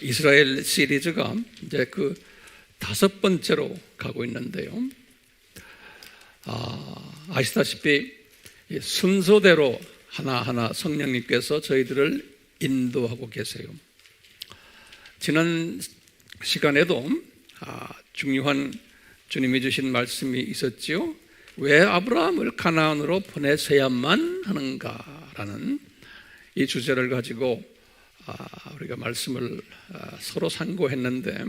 이스라엘 시리즈가 이제 그 5번째로 가고 있는데요. 아시다시피 순서대로 하나하나 성령님께서 저희들을 인도하고 계세요. 지난 시간에도 중요한 주님이 주신 말씀이 있었지요. 왜 아브라함을 가나안으로 보내셔야만 하는가라는 이 주제를 가지고 우리가 말씀을 서로 상고했는데,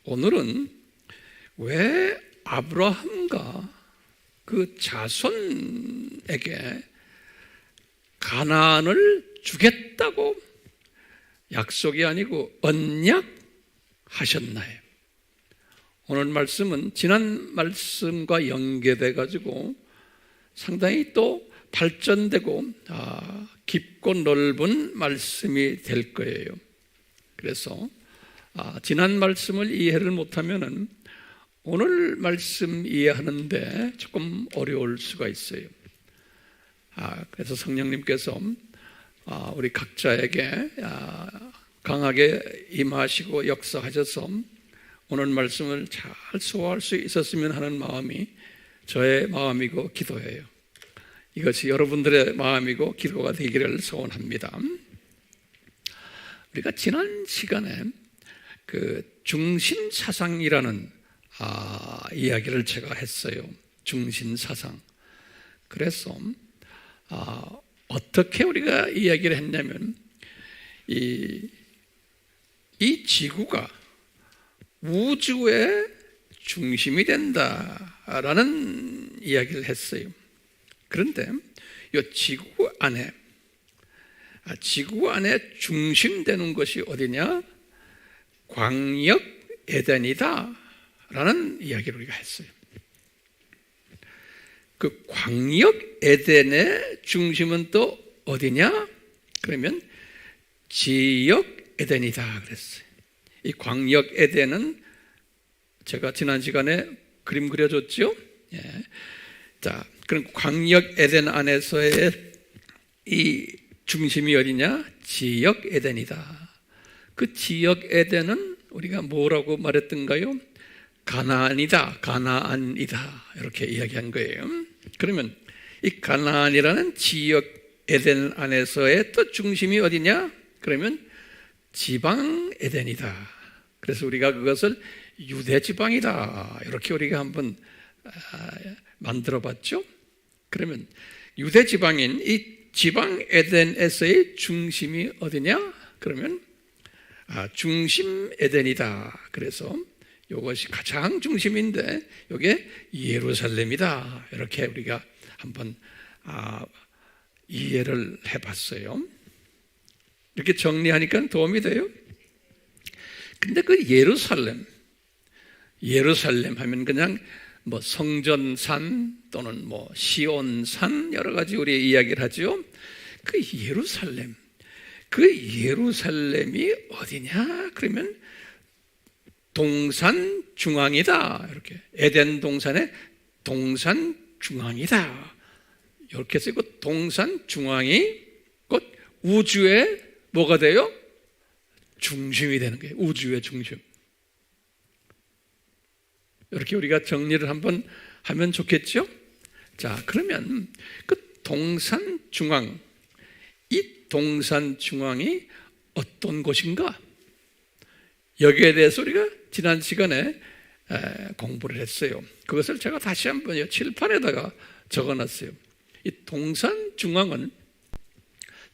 오늘은 왜 아브라함과 그 자손에게 가나안을 주겠다고 약속이 아니고 언약하셨나요? 오늘 말씀은 지난 말씀과 연계돼 가지고 상당히 또 발전되고 깊고 넓은 말씀이 될 거예요. 그래서 지난 말씀을 이해를 못하면은 오늘 말씀 이해하는데 조금 어려울 수가 있어요. 그래서 성령님께서 우리 각자에게 강하게 임하시고 역사하셔서 오늘 말씀을 잘 소화할 수 있었으면 하는 마음이 저의 마음이고 기도예요. 이것이 여러분들의 마음이고 기도가 되기를 소원합니다. 우리가 지난 시간에 그 중심사상이라는 이야기를 제가 했어요. 중심사상. 그래서 어떻게 우리가 이야기를 했냐면, 이 지구가 우주의 중심이 된다라는 이야기를 했어요. 그런데 이 지구 안에 중심되는 것이 어디냐? 광역 에덴이다 라는 이야기를 우리가 했어요. 그 광역 에덴의 중심은 또 어디냐? 그러면 지역 에덴이다 그랬어요. 이 광역 에덴은 제가 지난 시간에 그림 그려줬죠. 자, 그럼 광역 에덴 안에서의 이 중심이 어디냐? 지역 에덴이다. 그 지역 에덴은 우리가 뭐라고 말했던가요? 가나안이다, 가나안이다 이렇게 이야기한 거예요. 그러면 이 가나안이라는 지역 에덴 안에서의 또 중심이 어디냐? 그러면 지방 에덴이다. 그래서 우리가 그것을 유대 지방이다 이렇게 우리가 한번 만들어 봤죠. 그러면 유대 지방인 이 지방 에덴에서의 중심이 어디냐? 그러면 중심 에덴이다. 그래서 이것이 가장 중심인데 이게 예루살렘이다. 이렇게 우리가 한번 이해를 해봤어요. 이렇게 정리하니까 도움이 돼요. 근데 그 예루살렘 하면 그냥 뭐 성전산 또는 뭐 시온산 여러 가지 우리 이야기를 하죠. 그 예루살렘이 어디냐? 그러면 동산 중앙이다. 이렇게 에덴 동산의 동산 중앙이다. 이렇게 쓰고 동산 중앙이 곧 우주의 뭐가 돼요? 중심이 되는 거예요. 우주의 중심. 이렇게 우리가 정리를 한번 하면 좋겠죠? 자, 그러면 그 동산 중앙, 이 동산 중앙이 어떤 곳인가? 여기에 대해서 우리가 지난 시간에 공부를 했어요. 그것을 제가 다시 한번 칠판에다가 적어놨어요. 이 동산 중앙은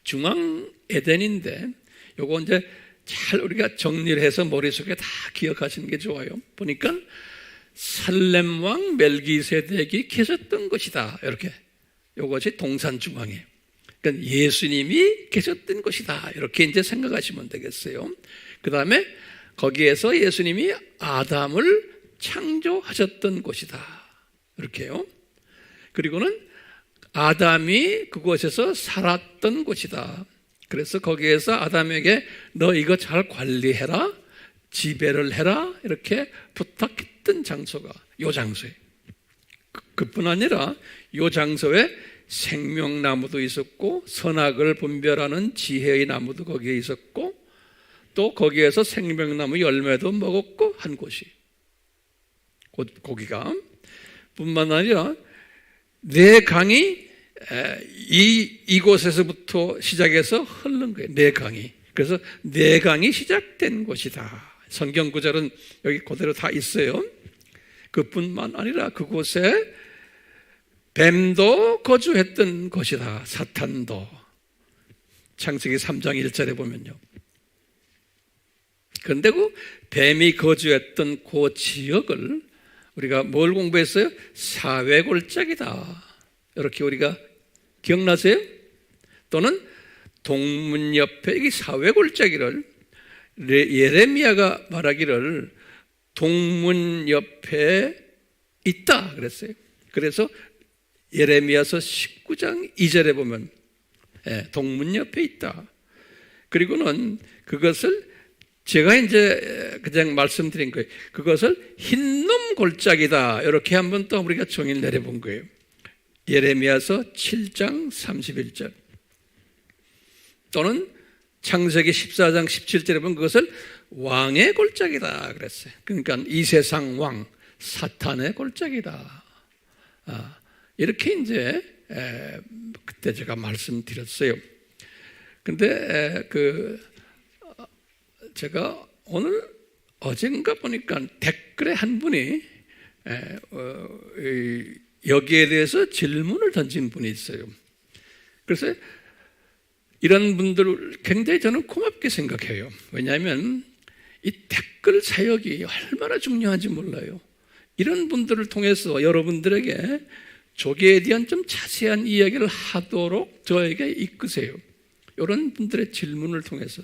중앙 에덴인데, 요거 이제 잘 우리가 정리를 해서 머릿속에 다 기억하시는 게 좋아요. 보니까 살렘 왕 멜기세덱이 계셨던 것이다. 이렇게 요것이 동산 중앙이에요. 그러니까 예수님이 계셨던 것이다. 이렇게 이제 생각하시면 되겠어요. 그 다음에 거기에서 예수님이 아담을 창조하셨던 곳이다. 이렇게요. 그리고는 아담이 그곳에서 살았던 곳이다. 그래서 거기에서 아담에게 너 이거 잘 관리해라, 지배를 해라 이렇게 부탁했던 장소가 요 장소에, 그뿐 아니라 요 장소에 생명나무도 있었고 선악을 분별하는 지혜의 나무도 거기에 있었고, 또 거기에서 생명나무 열매도 먹었고 한 곳이 고기가 뿐만 아니라 네 강이 이곳에서부터 시작해서 흐른 거예요. 네 강이. 그래서 네 강이 시작된 곳이다. 성경 구절은 여기 그대로 다 있어요. 그뿐만 아니라 그곳에 뱀도 거주했던 곳이다. 사탄도. 창세기 3장 1절에 보면요. 그런데 그 뱀이 거주했던 그 지역을 우리가 뭘 공부했어요? 사회골짜기다. 이렇게 우리가 기억나세요? 또는 동문 옆에 이 사회골짜기를 예레미야가 말하기를 동문 옆에 있다 그랬어요. 그래서 예레미야서 19장 2절에 보면 동문 옆에 있다. 그리고는 그것을 제가 이제 그냥 말씀드린 거예요. 그것을 흰놈 골짜기다. 이렇게 한번 또 우리가 정의를 내려본 거예요. 예레미야서 7장 31절 또는 창세기 14장 17절에 보면 그것을 왕의 골짜기다 그랬어요. 그러니까 이 세상 왕 사탄의 골짜기다. 이렇게 이제 그때 제가 말씀드렸어요. 근데 제가 오늘 어젠가 보니까 댓글에 한 분이 여기에 대해서 질문을 던진 분이 있어요. 그래서 이런 분들을 굉장히 저는 고맙게 생각해요. 왜냐하면 이 댓글 사역이 얼마나 중요한지 몰라요. 이런 분들을 통해서 여러분들에게 조계에 대한 좀 자세한 이야기를 하도록 저에게 이끄세요. 이런 분들의 질문을 통해서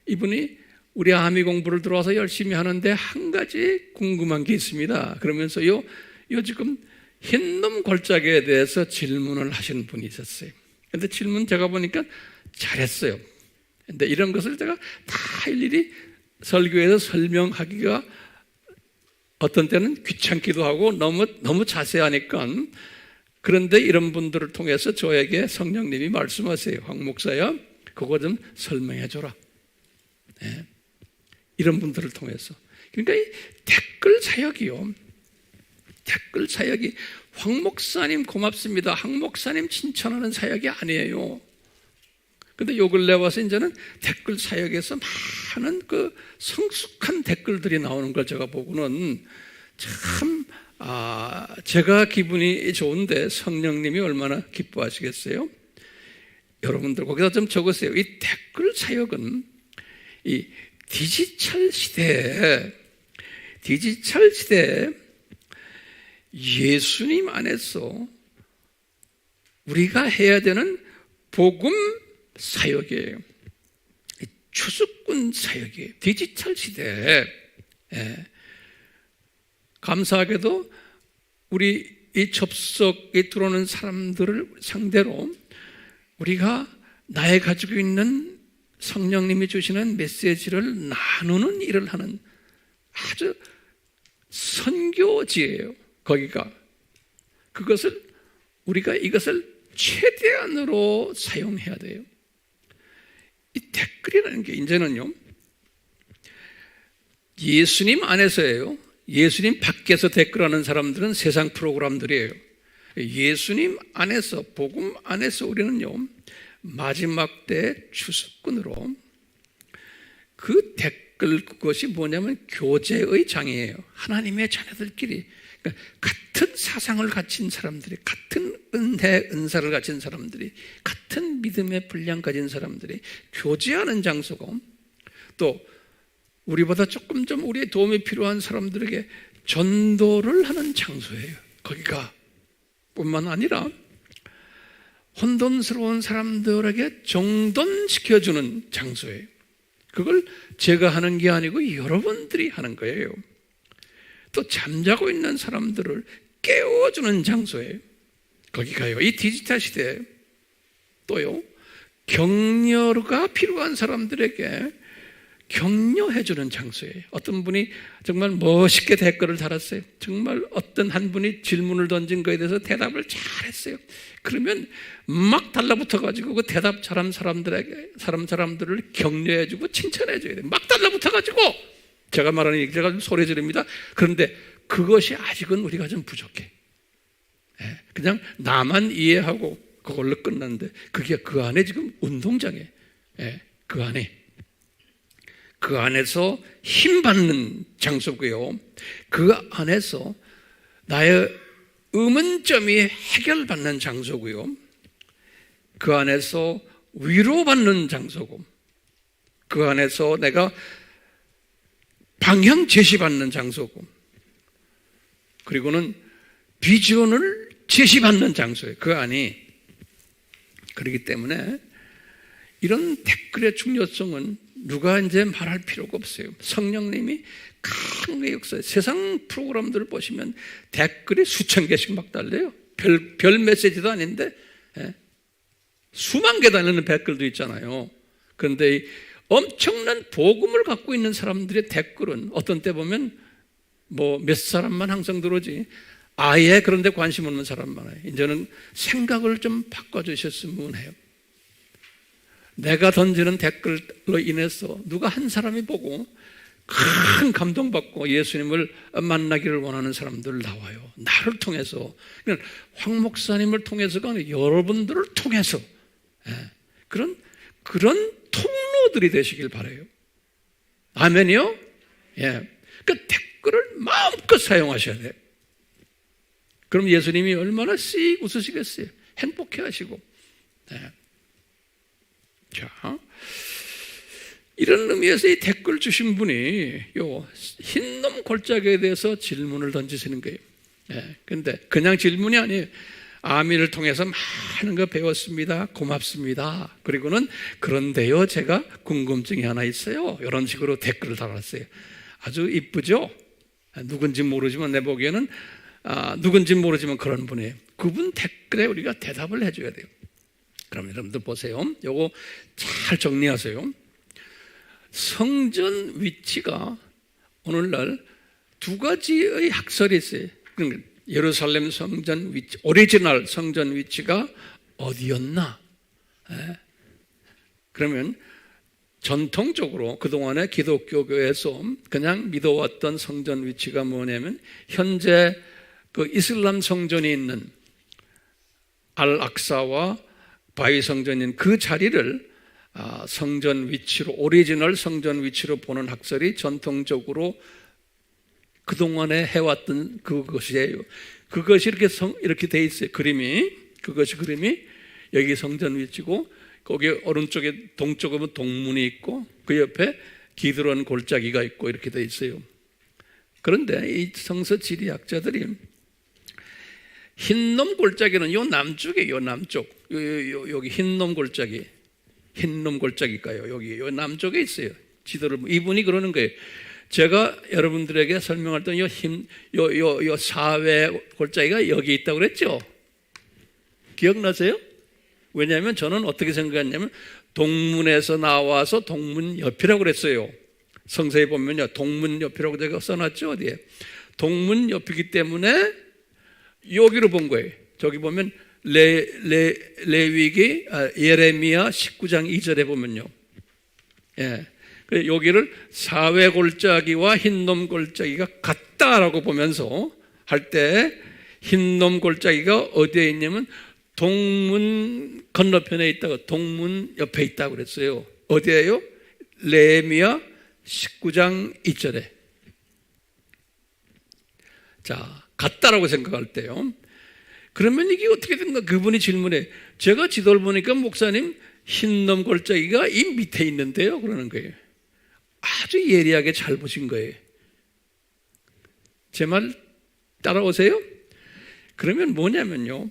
이분이 우리 아미 공부를 들어와서 열심히 하는데 한 가지 궁금한 게 있습니다. 그러면서 요 지금 흰놈 골짜기에 대해서 질문을 하시는 분이 있었어요. 근데 질문 제가 보니까 잘했어요. 근데 이런 것을 제가 다 일일이 설교에서 설명하기가 어떤 때는 귀찮기도 하고 너무 자세하니까. 그런데 이런 분들을 통해서 저에게 성령님이 말씀하세요. 황 목사야, 그거 좀 설명해 줘라. 네. 이런 분들을 통해서. 그러니까 이 댓글 사역이요. 댓글 사역이 황 목사님 고맙습니다. 황 목사님 칭찬하는 사역이 아니에요. 근데 요 근래 와서 이제는 댓글 사역에서 많은 그 성숙한 댓글들이 나오는 걸 제가 보고는 참, 제가 기분이 좋은데 성령님이 얼마나 기뻐하시겠어요? 여러분들 거기다 좀 적으세요. 이 댓글 사역은 이 디지털 시대에 예수님 안에서 우리가 해야 되는 복음 사역이에요. 추수꾼 사역이에요. 디지털 시대에. 감사하게도 우리 이 접속에 들어오는 사람들을 상대로 우리가 나에 가지고 있는 성령님이 주시는 메시지를 나누는 일을 하는 아주 선교지예요. 거기가. 그것을 우리가 이것을 최대한으로 사용해야 돼요. 이 댓글이라는 게 이제는요, 예수님 안에서예요. 예수님 밖에서 댓글하는 사람들은 세상 프로그램들이에요. 예수님 안에서, 복음 안에서 우리는요, 마지막 때 추수꾼으로 그 댓글, 그것이 뭐냐면 교제의 장이에요. 하나님의 자녀들끼리. 그러니까 같은 사상을 가진 사람들이, 같은 은사를 가진 사람들이, 같은 믿음의 분량 가진 사람들이 교제하는 장소고, 또 우리보다 조금 좀 우리의 도움이 필요한 사람들에게 전도를 하는 장소예요. 거기가 뿐만 아니라 혼돈스러운 사람들에게 정돈시켜주는 장소예요. 그걸 제가 하는 게 아니고 여러분들이 하는 거예요. 또 잠자고 있는 사람들을 깨워주는 장소예요. 거기가요. 이 디지털 시대에 또요, 격려가 필요한 사람들에게 격려해주는 장소예요. 어떤 분이 정말 멋있게 댓글을 달았어요. 정말 어떤 한 분이 질문을 던진 거에 대해서 대답을 잘했어요. 그러면 막 달라붙어가지고 그 대답 잘한 사람들을 격려해주고 칭찬해줘야 돼요. 막 달라붙어가지고 제가 말하는 얘기가 좀 소리 지릅니다. 그런데 그것이 아직은 우리가 좀 부족해. 그냥 나만 이해하고 그걸로 끝났는데 그게 그 안에 지금 운동장에 그 안에서 힘받는 장소고요. 그 안에서 나의 의문점이 해결받는 장소고요. 그 안에서 위로받는 장소고, 그 안에서 내가 방향 제시받는 장소고, 그리고는 비전을 제시받는 장소예요. 그 안이. 그렇기 때문에 이런 댓글의 중요성은 누가 이제 말할 필요가 없어요. 성령님이 강하게 역사해. 세상 프로그램들을 보시면 댓글이 수천 개씩 막 달려요. 별 메시지도 아닌데 수만 개 달리는 댓글도 있잖아요. 그런데 이 엄청난 복음을 갖고 있는 사람들의 댓글은 어떤 때 보면 뭐 몇 사람만 항상 들어오지 아예 그런 데 관심 없는 사람 많아요. 이제는 생각을 좀 바꿔주셨으면 해요. 내가 던지는 댓글로 인해서 누가 한 사람이 보고 큰 감동받고 예수님을 만나기를 원하는 사람들 나와요. 나를 통해서. 그러니까 황 목사님을 통해서가 아니라 여러분들을 통해서 그런 통로들이 되시길 바라요. 아멘이요? 예. 그 댓글을 마음껏 사용하셔야 돼요. 그럼 예수님이 얼마나 씩 웃으시겠어요? 행복해 하시고. 자, 이런 의미에서 이 댓글 주신 분이 요 흰놈 골짜기에 대해서 질문을 던지시는 거예요. 근데 그냥 질문이 아니에요. 아미를 통해서 많은 거 배웠습니다. 고맙습니다. 그리고는 그런데요, 제가 궁금증이 하나 있어요. 이런 식으로 댓글을 달았어요. 아주 이쁘죠? 누군지 모르지만 내 보기에는 누군지 모르지만 그런 분이에요. 그분 댓글에 우리가 대답을 해줘야 돼요. 그럼 여러분들 보세요. 요거 잘 정리하세요. 성전 위치가 오늘날 두 가지의 학설이 있어요. 예루살렘 성전 위치, 오리지널 성전 위치가 어디였나? 그러면 전통적으로 그동안의 기독교에서 그냥 믿어왔던 성전 위치가 뭐냐면 현재 그 이슬람 성전이 있는 알-악사와 바위 성전인 그 자리를 성전 위치로, 오리지널 성전 위치로 보는 학설이 전통적으로 그동안에 해왔던 그것이에요. 그것이 이렇게 돼 있어요. 그것이 그림이 여기 성전 위치고, 거기 오른쪽에 동쪽에 보면 동문이 있고, 그 옆에 기드론 골짜기가 있고, 이렇게 돼 있어요. 그런데 이 성서 지리학자들이 흰놈 골짜기는 요 남쪽이에요. 요 남쪽. 여기 흰놈 골짜기가요. 여기 요 남쪽에 있어요. 지도를 이분이 그러는 거예요. 제가 여러분들에게 설명할 때 요 사회 골짜기가 여기 있다고 그랬죠? 기억나세요? 왜냐하면 저는 어떻게 생각했냐면 동문에서 나와서 동문 옆이라고 그랬어요. 성서에 보면요, 동문 옆이라고 제가 써놨죠, 어디에? 동문 옆이기 때문에 여기로 본 거예요. 저기 보면 레위기 예레미야 19장 2절에 보면요. 여기를 사회 골짜기와 흰놈 골짜기가 같다라고 보면서 할 때 흰놈 골짜기가 어디에 있냐면 동문 건너편에 있다가 동문 옆에 있다고 그랬어요. 어디에요? 레위기야 19장 2절에. 자, 같다라고 생각할 때요. 그러면 이게 어떻게 된가? 그분이 질문해. 제가 지도를 보니까 목사님 흰놈 골짜기가 이 밑에 있는데요. 그러는 거예요. 아주 예리하게 잘 보신 거예요. 제 말 따라오세요? 그러면 뭐냐면요,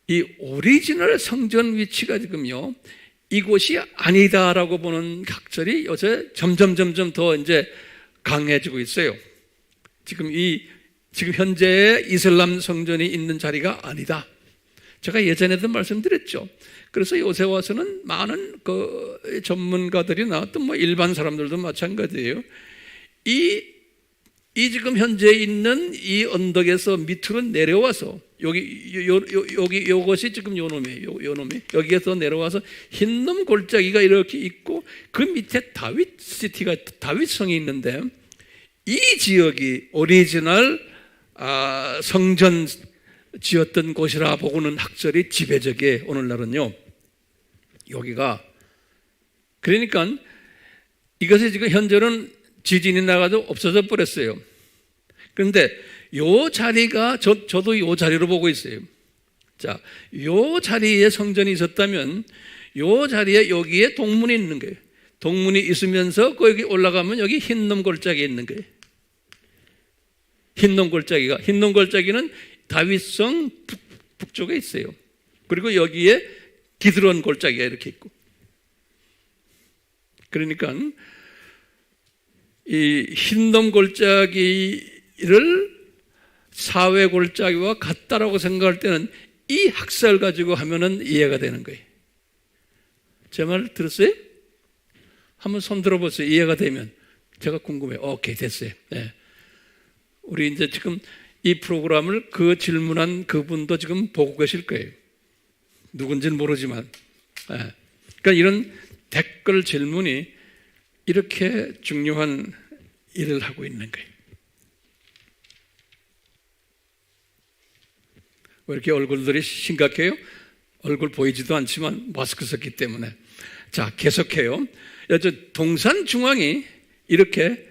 이 오리지널 성전 위치가 지금요, 이곳이 아니다라고 보는 학설이 요새 점점 더 이제 강해지고 있어요. 지금 현재의 이슬람 성전이 있는 자리가 아니다. 제가 예전에도 말씀드렸죠. 그래서 요새 와서는 많은 그 전문가들이나 또 뭐 일반 사람들도 마찬가지예요. 이 지금 현재 있는 이 언덕에서 밑으로 내려와서 여기 요것이 지금 요놈이에요. 요놈이 여기에서 내려와서 흰놈 골짜기가 이렇게 있고 그 밑에 다윗시티가 다윗성이 있는데 이 지역이 오리지널 성전 지었던 곳이라 보고는 학설이 지배적이에요. 오늘날은요. 여기가 그러니까 이것이 지금 현재는 지진이 나가도 없어져 버렸어요. 그런데 요 자리가 저도 요 자리로 보고 있어요. 자, 요 자리에 성전이 있었다면 요 자리에 여기에 동문이 있는 거예요. 동문이 있으면서 거기 올라가면 여기 흰놈 골짜기에 있는 거예요. 흰놈 골짜기는 다윗성 북쪽에 있어요. 그리고 여기에 기드론 골짜기가 이렇게 있고. 그러니까 이 흰놈 골짜기를 사회 골짜기와 같다라고 생각할 때는 이 학설 가지고 하면은 이해가 되는 거예요. 제 말 들었어요? 한번 손 들어보세요. 이해가 되면. 제가 궁금해요. 오케이, 됐어요. 네. 우리 이제 지금 이 프로그램을 그 질문한 그분도 지금 보고 계실 거예요. 누군지는 모르지만. 네. 그러니까 이런 댓글 질문이 이렇게 중요한 일을 하고 있는 거예요. 왜 이렇게 얼굴들이 심각해요? 얼굴 보이지도 않지만 마스크 썼기 때문에. 자, 계속해요. 동산 중앙이 이렇게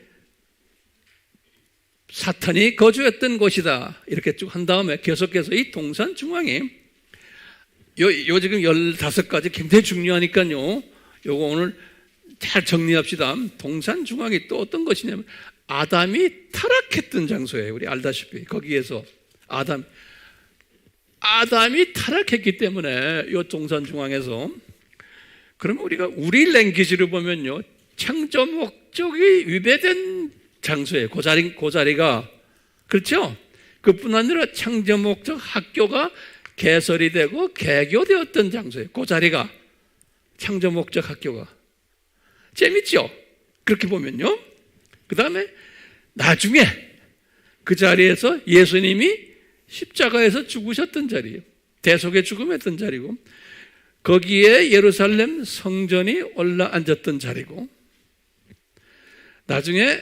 사탄이 거주했던 곳이다. 이렇게 쭉 한 다음에 계속해서 이 동산 중앙이 요 지금 15가지 굉장히 중요하니까요. 요거 오늘 잘 정리합시다. 동산 중앙이 또 어떤 것이냐면 아담이 타락했던 장소예요. 우리 알다시피 거기에서 아담이 타락했기 때문에 이 동산 중앙에서 그러면 우리 랭귀지를 보면요 창조 목적이 위배된 장소예요. 그 자리가 그렇죠? 그뿐 아니라 창조 목적 학교가 개설이 되고 개교되었던 장소예요. 그 자리가 창조 목적 학교가 재밌죠? 그렇게 보면요. 그 다음에 나중에 그 자리에서 예수님이 십자가에서 죽으셨던 자리예요. 대속의 죽음했던 자리고 거기에 예루살렘 성전이 올라앉았던 자리고 나중에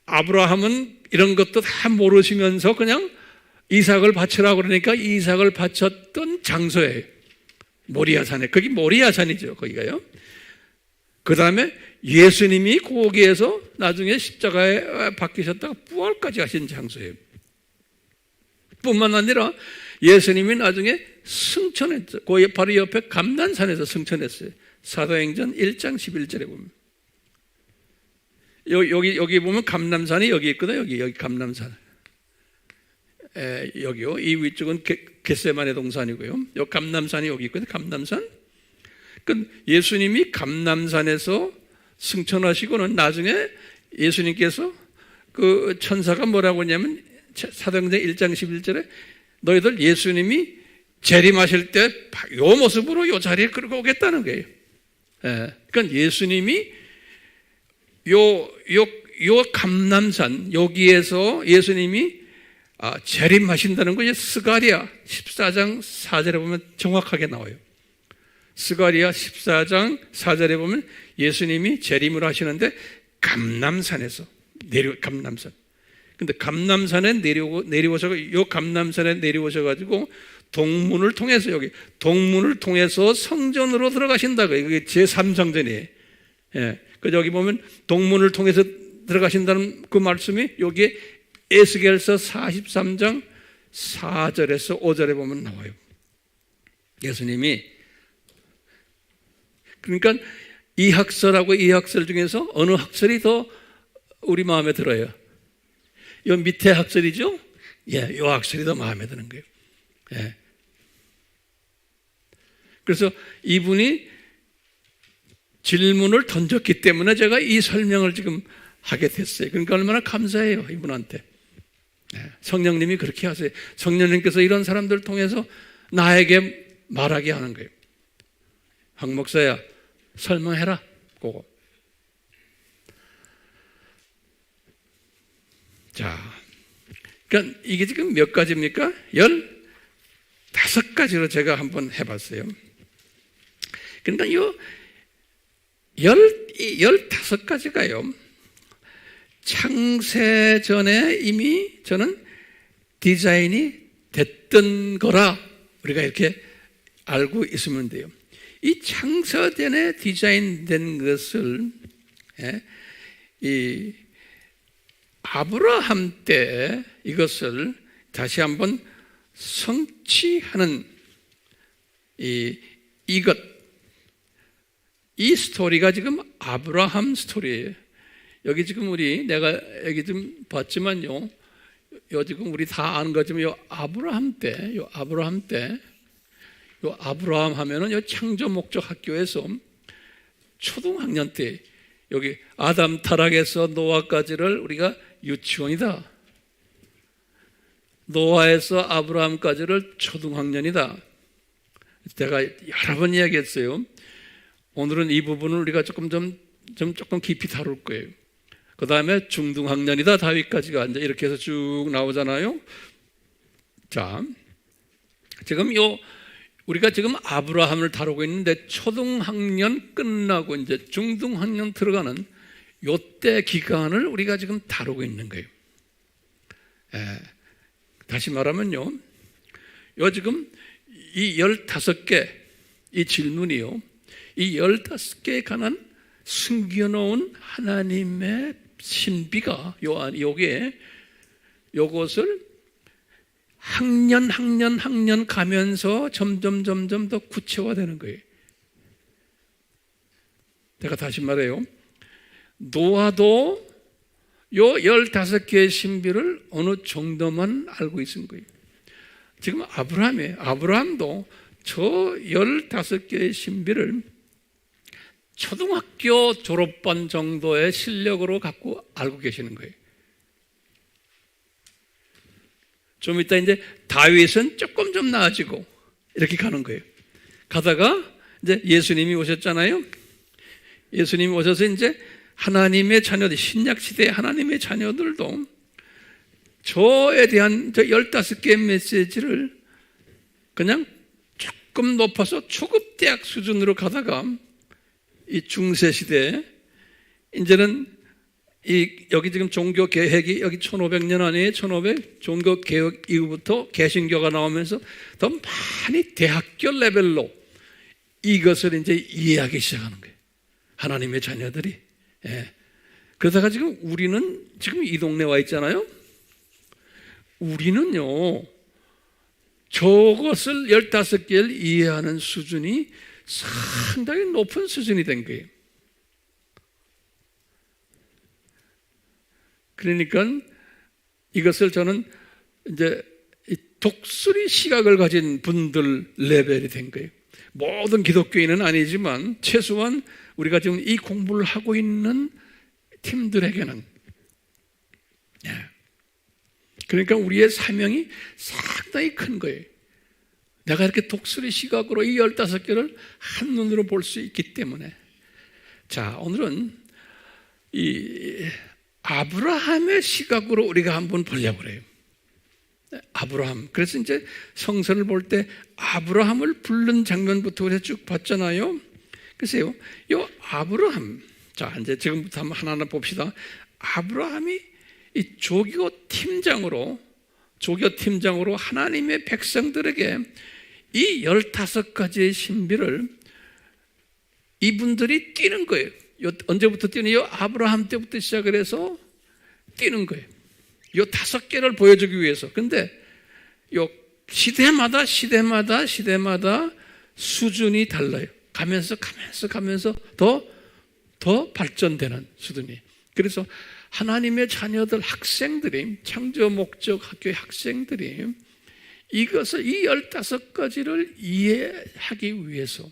아브라함은 이런 것도 다 모르시면서 그냥 이삭을 바치라고 그러니까 이삭을 바쳤던 장소예요. 모리아산에. 거기 모리아산이죠. 거기가요. 그 다음에 예수님이 거기에서 나중에 십자가에 박히셨다가 부활까지 하신 장소예요. 뿐만 아니라 예수님이 나중에 승천했죠. 그 바로 옆에 감난산에서 승천했어요. 사도행전 1장 11절에 보면. 여기 보면 감남산이 여기 있거든요. 여기 감남산. 여기요. 이 위쪽은 겟세마네 동산이고요. 여기 감남산이 여기 있거든요. 감남산. 그 예수님이 감남산에서 승천하시고는 나중에 예수님께서 그 천사가 뭐라고 했냐면 사도행전 1장 11절에 너희들 예수님이 재림하실 때 요 모습으로 요 자리에 끌고 오겠다는 거예요. 그러니까 예수님이 요 감남산 여기에서 예수님이 재림하신다는 거 이제 스가랴 14장 4절에 보면 정확하게 나와요. 스가랴 14장 4절에 보면 예수님이 재림을 하시는데 감남산에서 감남산. 근데 감남산에 내려오셔서 요 감남산에 내려오셔가지고 동문을 통해서 동문을 통해서 성전으로 들어가신다고. 이게 제3성전이에요. 예. 그 여기 보면 동문을 통해서 들어가신다는 그 말씀이 여기에 에스겔서 43장 4절에서 5절에 보면 나와요. 예수님이 그러니까 이 학설하고 이 학설 중에서 어느 학설이 더 우리 마음에 들어요? 이 밑에 학설이죠? 예, 이 학설이 더 마음에 드는 거예요. 예. 그래서 이분이 질문을 던졌기 때문에 제가 이 설명을 지금 하게 됐어요. 그러니까 얼마나 감사해요, 이분한테. 성령님이 그렇게 하세요. 성령님께서 이런 사람들을 통해서 나에게 말하게 하는 거예요. 황 목사야, 설명해라. 그거. 자, 그러니까 이게 지금 몇 가지입니까? 15가지로 제가 한번 해봤어요. 그러니까 이 15가지가요, 창세 전에 이미 저는 디자인이 됐던 거라 우리가 이렇게 알고 있으면 돼요. 이 창세 전에 디자인된 것을 이 아브라함 때 이것을 다시 한번 성취하는 이것, 이 스토리가 지금 아브라함 스토리예요. 여기 지금 내가 여기 좀 봤지만요, 요 지금 우리 다 아는 거지만 요 아브라함 하면은 요 창조 목적 학교에서 초등학년 때 여기 아담 타락에서 노아까지를 우리가 유치원이다. 노아에서 아브라함까지를 초등학년이다. 제가 여러 번 이야기했어요. 오늘은 이 부분을 우리가 조금 깊이 다룰 거예요. 그 다음에 중등학년이다. 다윗까지가 이제 이렇게 해서 쭉 나오잖아요. 자, 지금 우리가 지금 아브라함을 다루고 있는데 초등학년 끝나고 이제 중등학년 들어가는 요때 기간을 우리가 지금 다루고 있는 거예요. 다시 말하면요, 요 지금 이 15개 이 질문이요, 이 15개에 관한 숨겨놓은 하나님의 신비가 요것을 학년 가면서 점점 더 구체화되는 거예요. 내가 다시 말해요. 노아도 요 15개의 신비를 어느 정도만 알고 있은 거예요. 지금 아브라함도 저 15개의 신비를 초등학교 졸업반 정도의 실력으로 갖고 알고 계시는 거예요. 좀 이따 이제 다윗은 조금 좀 나아지고 이렇게 가는 거예요. 가다가 이제 예수님이 오셨잖아요. 예수님이 오셔서 이제 하나님의 자녀들, 신약 시대의 하나님의 자녀들도 저에 대한 저 15개의 메시지를 그냥 조금 높아서 초급대학 수준으로 가다가 이 중세 시대에 이제는 여기 지금 종교 개혁이 여기 1500년 아니에요? 1500 종교 개혁 이후부터 개신교가 나오면서 더 많이 대학교 레벨로 이것을 이제 이해하기 시작하는 거예요. 하나님의 자녀들이. 그러다가 지금 우리는 지금 이 동네 와 있잖아요. 우리는요, 저것을 15개를 이해하는 수준이 상당히 높은 수준이 된 거예요. 그러니까 이것을 저는 이제 독수리 시각을 가진 분들 레벨이 된 거예요. 모든 기독교인은 아니지만 최소한 우리가 지금 이 공부를 하고 있는 팀들에게는, 그러니까 우리의 사명이 상당히 큰 거예요. 내가 이렇게 독수리 시각으로 이 15개를 한눈으로 볼 수 있기 때문에. 자, 오늘은 이 아브라함의 시각으로 우리가 한번 보려고 그래요. 아브라함. 그래서 이제 성서를 볼 때 아브라함을 부른 장면부터 우리가 쭉 봤잖아요. 글쎄요, 이 아브라함. 자, 이제 지금부터 한번 하나하나 봅시다. 아브라함이 이 조교 팀장으로 하나님의 백성들에게 이 15가지의 신비를 이분들이 띄는 거예요. 언제부터 띄느요? 아브라함 때부터 시작을 해서 띄는 거예요. 이 5개를 보여주기 위해서. 근데 요 시대마다 수준이 달라요. 가면서 더 발전되는 수준이. 그래서 하나님의 자녀들, 학생들이, 창조 목적 학교의 학생들이 이것을, 이 15가지를 이해하기 위해서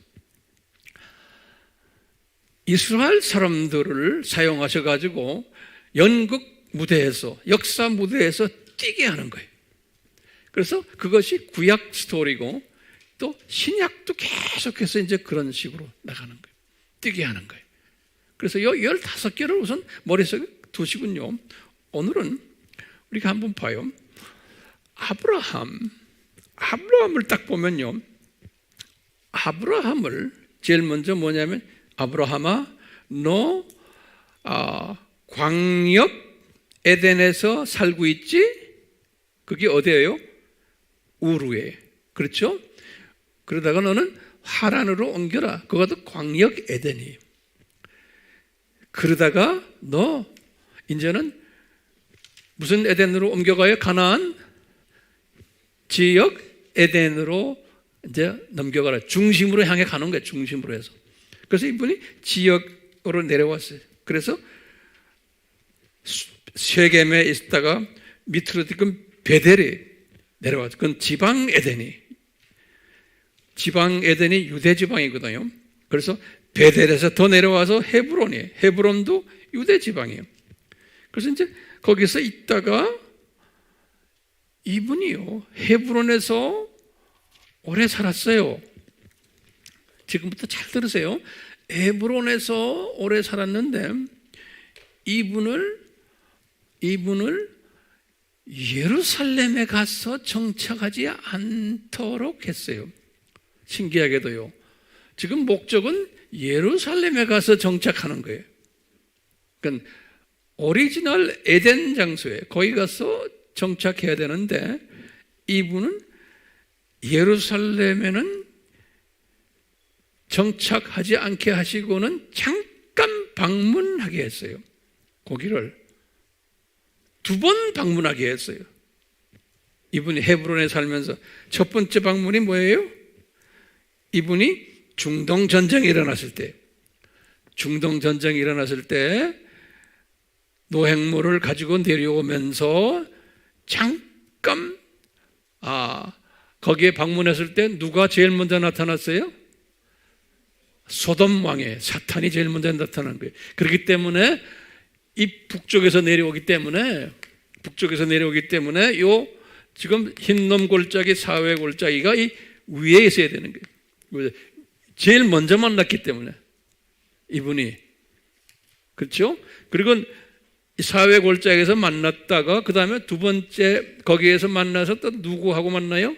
이스라엘 사람들을 사용하셔가지고 연극 무대에서, 역사 무대에서 뛰게 하는 거예요. 그래서 그것이 구약 스토리고 또 신약도 계속해서 이제 그런 식으로 나가는 거예요. 뛰게 하는 거예요. 그래서 이 15개를 우선 머릿속에 두시군요. 오늘은 우리가 한번 봐요. 아브라함을 딱 보면요. 아브라함을 제일 먼저 뭐냐면 아브라함아 너 광역 에덴에서 살고 있지? 그게 어디예요? 우르에. 그렇죠? 그러다가 너는 하란으로 옮겨라. 그것도 광역 에덴이에요. 그러다가 너 이제는 무슨 에덴으로 옮겨가요? 가나안 지역 에덴으로 이제 넘겨가라. 중심으로 향해 가는 거예요. 중심으로 해서. 그래서 이분이 지역으로 내려왔어요. 그래서 쉐겜에 있다가 밑으로 지금 베델에 내려왔어요. 그건 지방 에덴이. 지방 에덴이 유대 지방이거든요. 그래서 베델에서 더 내려와서 헤브론이에요. 헤브론도 유대 지방이에요. 그래서 이제 거기서 있다가 이분이요. 헤브론에서 오래 살았어요. 지금부터 잘 들으세요. 헤브론에서 오래 살았는데 이분을 예루살렘에 가서 정착하지 않도록 했어요. 신기하게도요. 지금 목적은 예루살렘에 가서 정착하는 거예요. 그러니까 오리지널 에덴 장소에 거기 가서 정착해야 되는데 이분은 예루살렘에는 정착하지 않게 하시고는 잠깐 방문하게 했어요. 거기를 2번 방문하게 했어요. 이분이 헤브론에 살면서 첫 번째 방문이 뭐예요? 이분이 중동 전쟁이 일어났을 때 노획물을 가지고 내려오면서 잠깐 거기에 방문했을 때 누가 제일 먼저 나타났어요? 소돔 왕의 사탄이 제일 먼저 나타난 거예요. 그렇기 때문에 이 북쪽에서 내려오기 때문에 요 지금 흰놈 골짜기 사회 골짜기가 이 위에 있어야 되는 거예요. 제일 먼저 만났기 때문에 이분이 그렇죠? 그리고 사회 골짜기에서 만났다가 그 다음에 두 번째 거기에서 만나서 또 누구하고 만나요?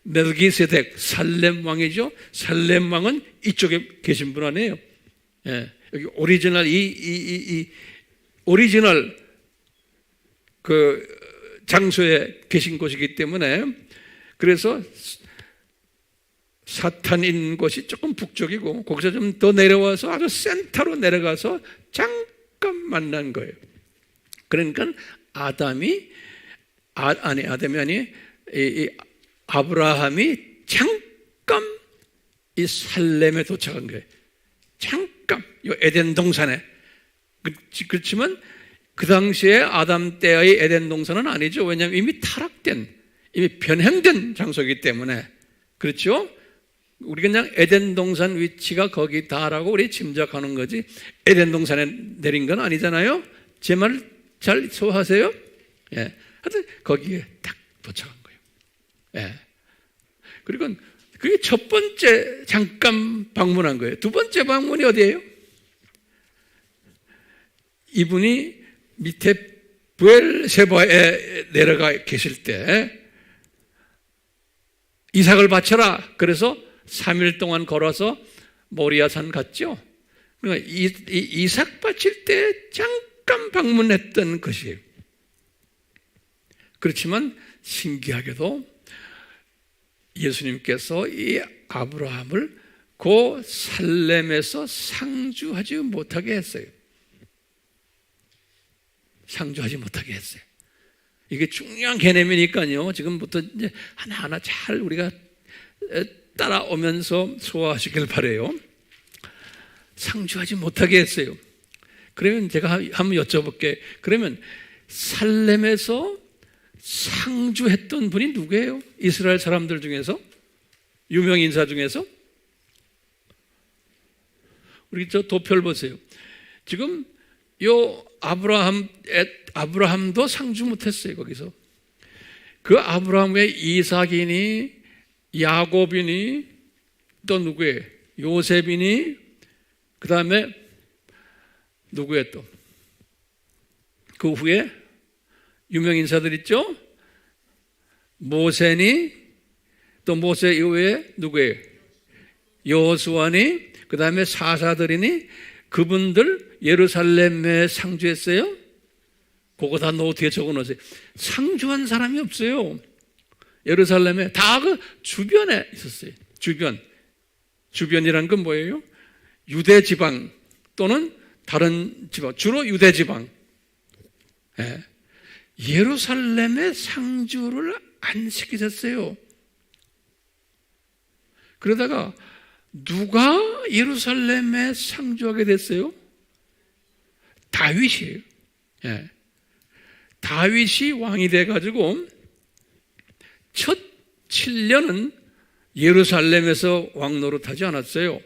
멜기세덱 살렘 왕이죠. 살렘 왕은 이쪽에 계신 분 아니에요. 예, 여기 오리지널 오리지널 그 장소에 계신 곳이기 때문에 그래서 사탄 있는 곳이 조금 북쪽이고 거기서 좀 더 내려와서 아주 센터로 내려가서 잠깐 만난 거예요. 그러니까 아브라함이 잠깐 이 살렘에 도착한 거예요. 잠깐 이 에덴 동산에. 그렇지만 그 당시에 아담 때의 에덴 동산은 아니죠. 왜냐하면 이미 타락된, 이미 변형된 장소이기 때문에. 그렇죠? 우리 그냥 에덴 동산 위치가 거기다라고 우리 짐작하는 거지 에덴 동산에 내린 건 아니잖아요. 제 말 잘 소화하세요? 예. 하여튼 거기에 딱 도착한 거예요. 예. 그리고 그게 첫 번째 잠깐 방문한 거예요. 두 번째 방문이 어디예요? 이분이 밑에 부엘세바에 내려가 계실 때 이삭을 바쳐라. 그래서 3일 동안 걸어서 모리아산 갔죠. 그러니까 이삭 바칠 때 잠깐 방문했던 것이에요. 그렇지만 신기하게도 예수님께서 이 아브라함을 그 살렘에서 상주하지 못하게 했어요. 상주하지 못하게 했어요. 이게 중요한 개념이니까요. 지금부터 이제 하나하나 잘 우리가 따라오면서 소화하시길 바라요. 상주하지 못하게 했어요. 그러면 제가 한번 여쭤볼게요. 그러면 살렘에서 상주했던 분이 누구예요? 이스라엘 사람들 중에서? 유명 인사 중에서? 우리 저 도표를 보세요. 지금 요 아브라함도 상주 못했어요. 거기서 그 아브라함의 이삭이니 야곱이니 또 누구예요? 요셉이니 그 다음에 누구예요 또? 그 후에 유명 인사들 있죠? 모세니 또 모세 이후에 누구예요? 여호수아니 그 다음에 사사들이니 그분들 예루살렘에 상주했어요? 그거 다 노트에 적어놓으세요. 상주한 사람이 없어요. 예루살렘에 다 그 주변에 있었어요. 주변이란 건 뭐예요? 유대 지방 또는 다른 지방, 주로 유대 지방. 예. 예루살렘에 상주를 안 시키셨어요. 그러다가 누가 예루살렘에 상주하게 됐어요? 다윗이에요. 예. 다윗이 왕이 돼가지고 첫 7년은 예루살렘에서 왕 노릇하지 않았어요.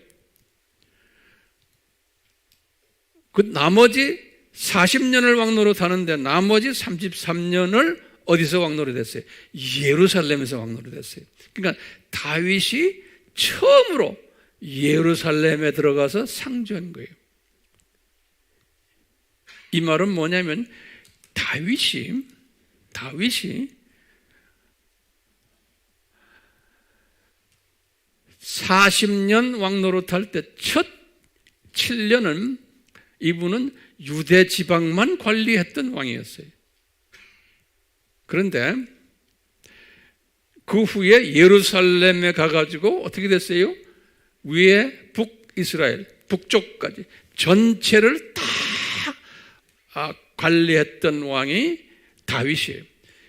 그 나머지 40년을 왕 노릇하는데 나머지 33년을 어디서 왕 노릇했어요? 예루살렘에서 왕 노릇했어요. 그러니까 다윗이 처음으로 예루살렘에 들어가서 상주한 거예요. 이 말은 뭐냐면 다윗이 40년 왕 노릇할 때 첫 7년은 이분은 유대 지방만 관리했던 왕이었어요. 그런데 그 후에 예루살렘에 가가지고 어떻게 됐어요? 위에 북이스라엘, 북쪽까지 전체를 다 관리했던 왕이 다윗이에요.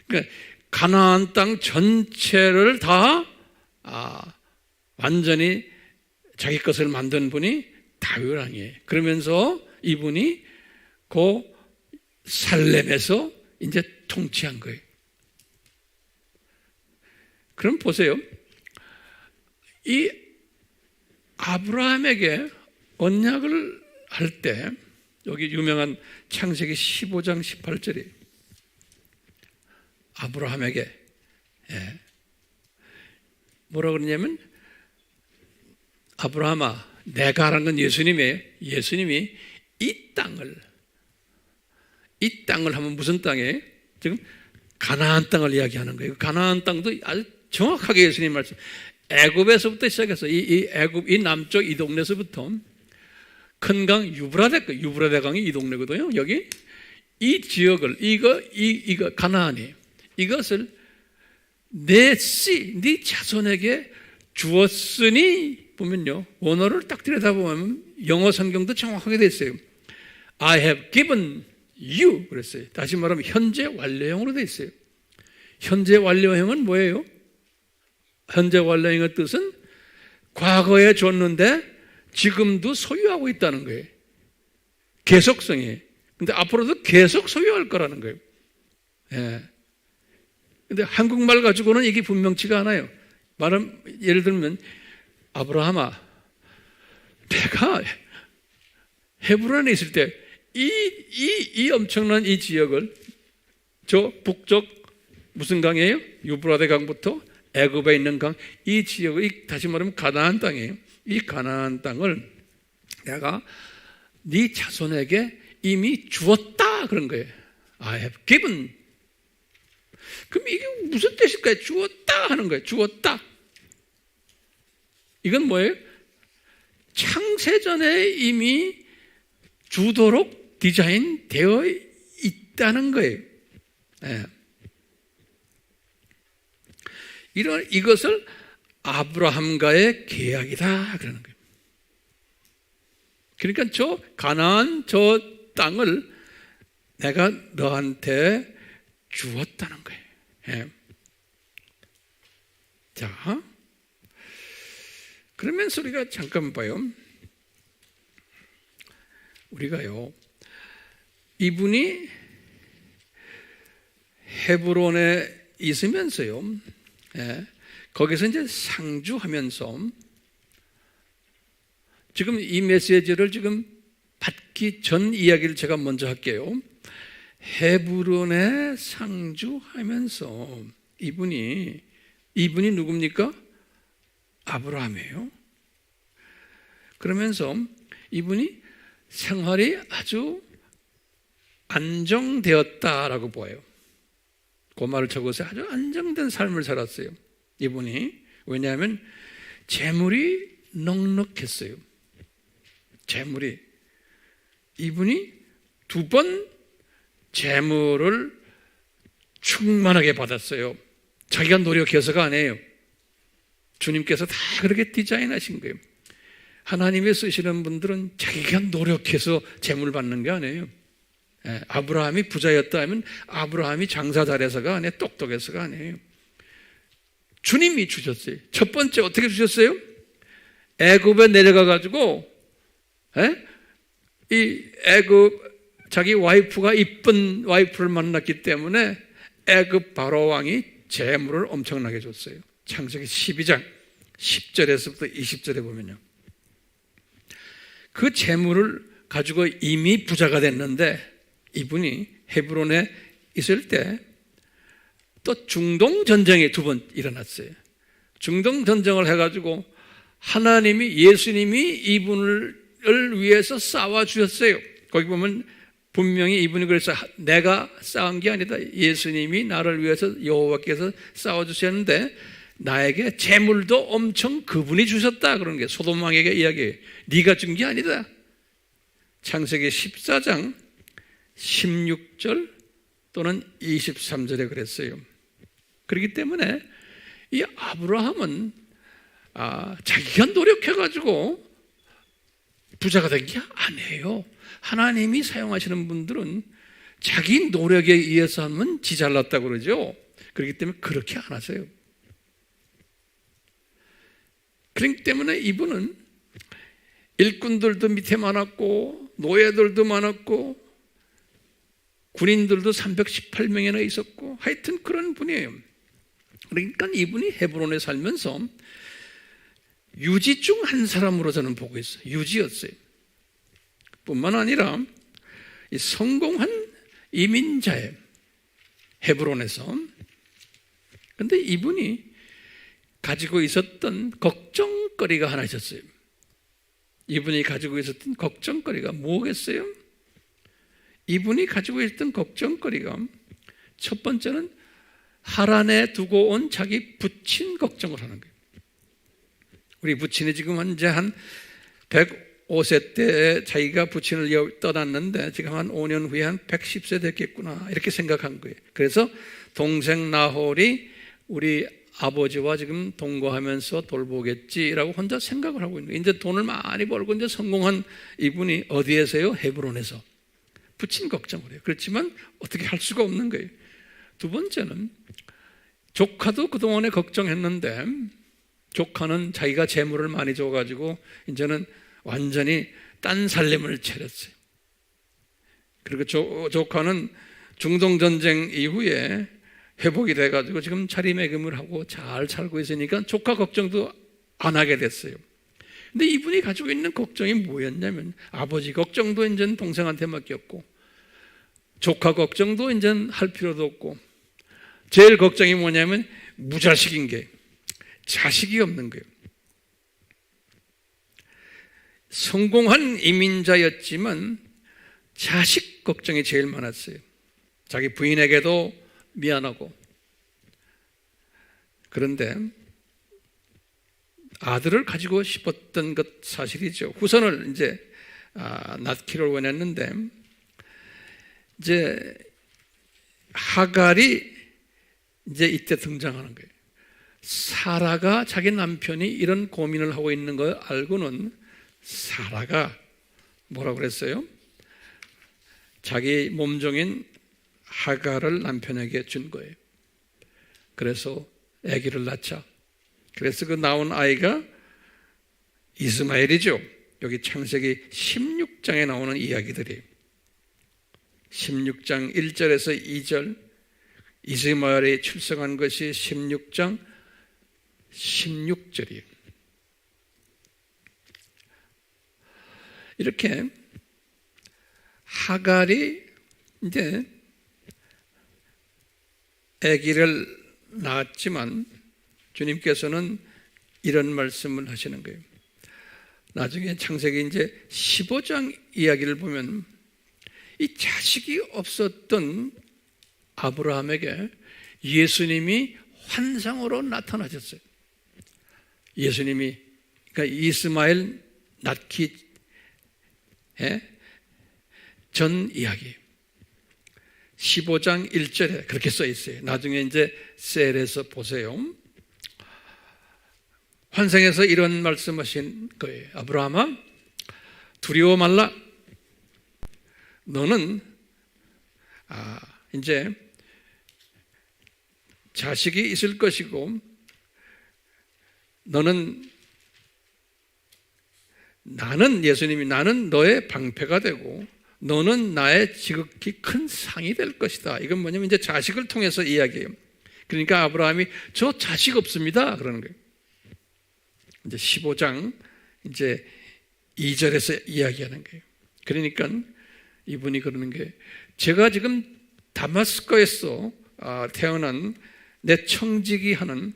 그러니까 가나안 땅 전체를 다 완전히 자기 것을 만든 분이 다윗 왕이에요. 그러면서 이분이 그 살렘에서 이제 통치한 거예요. 그럼 보세요. 이 아브라함에게 언약을 할 때 여기 유명한 창세기 15장 18절이 아브라함에게 뭐라 그러냐면 아브라함아 내가 하라는 건 예수님이에요. 예수님이 이 땅을 하면 무슨 땅이에요? 지금 가나안 땅을 이야기하는 거예요. 가나안 땅도 아주 정확하게 예수님 말씀. 애굽에서부터 시작해서 이 애굽 이 남쪽 이 동네에서부터 큰 강 유브라데 강이 이 동네거든요. 여기 이 지역을 이거 가나안이 이것을 네 자손에게 주었으니 보면요 원어를 딱 들여다보면 영어 성경도 정확하게 돼 있어요. I have given you 그랬어요. 다시 말하면 현재 완료형으로 돼 있어요. 현재 완료형은 뭐예요? 현재 완료형의 뜻은 과거에 줬는데 지금도 소유하고 있다는 거예요. 계속성이에요. 근데 앞으로도 계속 소유할 거라는 거예요. 예. 근데 한국말 가지고는 이게 분명치가 않아요. 예를 들면 아브라함아 내가 헤브론에 있을 때 이 엄청난 이 지역을 저 북쪽 무슨 강이에요? 유브라데 강부터 애굽에 있는 강 이 지역을 다시 말하면 가나안 땅이에요. 이 가나안 땅을 내가 네 자손에게 이미 주었다 그런 거예요. I have given. 그럼 이게 무슨 뜻일까요? 주었다 하는 거예요. 주었다. 이건 뭐예요? 창세전에 이미 주도록 디자인되어 있다는 거예요. 네. 이것을 아브라함과의 계약이다 그러는 거예요. 그러니까 저 가나안 저 땅을 내가 너한테 주었다는 거예요. 네. 자, 그러면서 우리가 잠깐 봐요. 우리가요, 이분이 헤브론에 있으면서요, 예, 거기서 이제 상주하면서 지금 이 메시지를 지금 받기 전 이야기를 제가 먼저 할게요. 헤브론에 상주하면서 이분이 누굽니까? 아브라함이에요. 그러면서 이분이 생활이 아주 안정되었다라고 보여요. 그 말을 적어서 아주 안정된 삶을 살았어요. 이분이. 왜냐하면 재물이 넉넉했어요. 재물이. 이분이 2번 재물을 충만하게 받았어요. 자기가 노력해서가 아니에요. 주님께서 다 그렇게 디자인하신 거예요. 하나님이 쓰시는 분들은 자기가 노력해서 재물 받는 게 아니에요. 아브라함이 부자였다 하면 아브라함이 장사 잘해서가 아니에요. 똑똑해서가 아니에요. 주님이 주셨어요. 첫 번째 어떻게 주셨어요? 애굽에 내려가 가지고 이 애굽 자기 와이프가 이쁜 와이프를 만났기 때문에 애굽 바로 왕이 재물을 엄청나게 줬어요. 창세기 12장 10절에서부터 20절에 보면요. 그 재물을 가지고 이미 부자가 됐는데 이분이 헤브론에 있을 때 또 중동 전쟁이 2번 일어났어요. 중동 전쟁을 해가지고 하나님이 예수님이 이분을 위해서 싸워주셨어요. 거기 보면 분명히 이분이 그래서 내가 싸운 게 아니다. 예수님이 나를 위해서 여호와께서 싸워주셨는데 나에게 재물도 엄청 그분이 주셨다. 그런 게 소돔 왕에게 이야기해요. 네가 준 게 아니다. 창세기 14장 16절 또는 23절에 그랬어요. 그렇기 때문에 이 아브라함은 자기가 노력해가지고 부자가 된 게 아니에요. 하나님이 사용하시는 분들은 자기 노력에 의해서 하면 지 잘났다고 그러죠. 그렇기 때문에 그렇게 안 하세요. 그렇기 때문에 이분은 일꾼들도 밑에 많았고 노예들도 많았고 군인들도 318명이나 있었고 하여튼 그런 분이에요. 그러니까 이분이 헤브론에 살면서 유지 중 한 사람으로 저는 보고 있어요. 유지였어요. 뿐만 아니라 이 성공한 이민자예요. 헤브론에서. 그런데 이분이 가지고 있었던 걱정거리가 하나 있었어요. 이분이 가지고 있었던 걱정거리가 뭐겠어요? 이분이 가지고 있었던 걱정거리가 첫 번째는 하란에 두고 온 자기 부친 걱정을 하는 거예요. 우리 부친이 지금 현재 한 105세 때 자기가 부친을 떠났는데 지금 한 5년 후에 한 110세 됐겠구나 이렇게 생각한 거예요. 그래서 동생 나홀이 우리 아버지와 지금 동거하면서 돌보겠지라고 혼자 생각을 하고 있는 거예요. 이제 돈을 많이 벌고 이제 성공한 이분이 어디에서요? 헤브론에서. 부친 걱정을 해요. 그렇지만 어떻게 할 수가 없는 거예요. 두 번째는 조카도 그동안에 걱정했는데 조카는 자기가 재물을 많이 줘가지고 이제는 완전히 딴 살림을 차렸어요. 그리고 조카는 중동전쟁 이후에 회복이 돼가지고 지금 자리매김을 하고 잘 살고 있으니까 조카 걱정도 안 하게 됐어요. 근데 이분이 가지고 있는 걱정이 뭐였냐면 아버지 걱정도 이제 동생한테 맡겼고 조카 걱정도 이제 할 필요도 없고 제일 걱정이 뭐냐면 무자식인 게 자식이 없는 거예요. 성공한 이민자였지만 자식 걱정이 제일 많았어요. 자기 부인에게도 미안하고. 그런데 아들을 가지고 싶었던 것 사실이죠. 후손을 이제 낳기를 원했는데 이제 하갈이 이제 이때 등장하는 거예요. 사라가 자기 남편이 이런 고민을 하고 있는 걸 알고는 사라가 뭐라고 그랬어요? 자기 몸종인 하갈을 남편에게 준 거예요. 그래서 아기를 낳자. 그래서 그 나온 아이가 이스마엘이죠. 여기 창세기 16장에 나오는 이야기들이에요. 16장 1절에서 2절 이스마엘이 출생한 것이 16장 16절이에요. 이렇게 하갈이 이제 아기를 낳았지만 주님께서는 이런 말씀을 하시는 거예요. 나중에 창세기 이제 15장 이야기를 보면 이 자식이 없었던 아브라함에게 예수님이 환상으로 나타나셨어요. 예수님이 그러니까 이스마엘 낳기 전 이야기 15장 1절에 그렇게 써 있어요. 나중에 이제 셀에서 보세요. 환상에서 이런 말씀하신 거예요. 아브라함아, 두려워 말라. 너는 이제 자식이 있을 것이고 예수님이 나는 너의 방패가 되고 너는 나의 지극히 큰 상이 될 것이다. 이건 뭐냐면 이제 자식을 통해서 이야기해요. 그러니까 아브라함이 저 자식 없습니다. 그러는 거예요. 이제 15장 이제 2절에서 이야기하는 거예요. 그러니까 이분이 그러는 게 제가 지금 다마스커에서 태어난 내 청지기 하는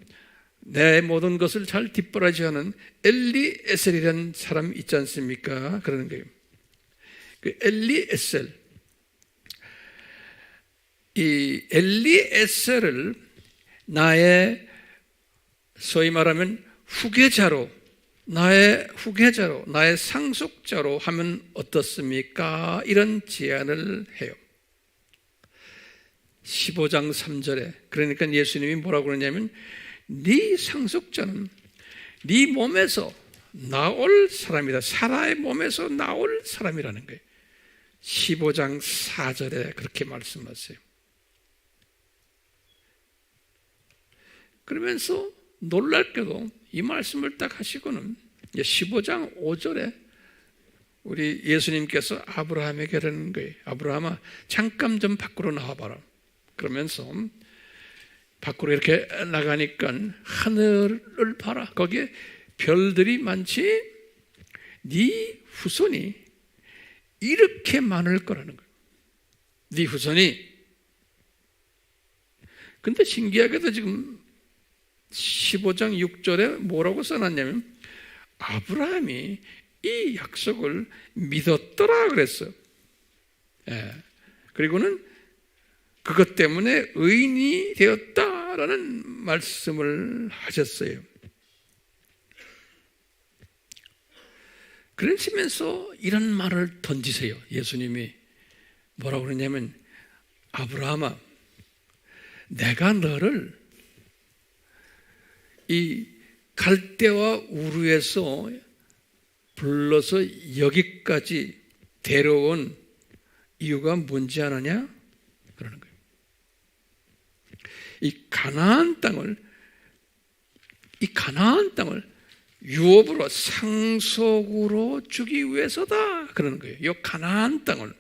내 모든 것을 잘 뒷바라지하는 엘리에셀이라는 사람 있지 않습니까? 그러는 거예요. 그 엘리에셀, 이 엘리에셀을 나의 소위 말하면 나의 후계자로, 나의 상속자로 하면 어떻습니까? 이런 제안을 해요. 15장 3절에 그러니까 예수님이 뭐라고 그러냐면 네 상속자는 네 몸에서 나올 사람이다. 사라의 몸에서 나올 사람이라는 거예요. 15장 4절에 그렇게 말씀하세요. 그러면서 놀랄게도 이 말씀을 딱 하시고는 15장 5절에 우리 예수님께서 아브라함에게 그러는 거예요. 아브라함아, 잠깐 좀 밖으로 나와봐라. 그러면서 밖으로 이렇게 나가니까 하늘을 봐라. 거기에 별들이 많지? 네 후손이 이렇게 많을 거라는 거예요. 네 후손이. 근데 신기하게도 지금 15장 6절에 뭐라고 써놨냐면 아브라함이 이 약속을 믿었더라 그랬어요. 그리고는 그것 때문에 의인이 되었다라는 말씀을 하셨어요. 그러시면서 이런 말을 던지세요. 예수님이 뭐라고 그러냐면 아브라함아, 내가 너를 이 갈대와 우르에서 불러서 여기까지 데려온 이유가 뭔지 아느냐? 그러는 거예요. 이 가나안 땅을 유업으로 상속으로 주기 위해서다 그러는 거예요. 이 가나안 땅을.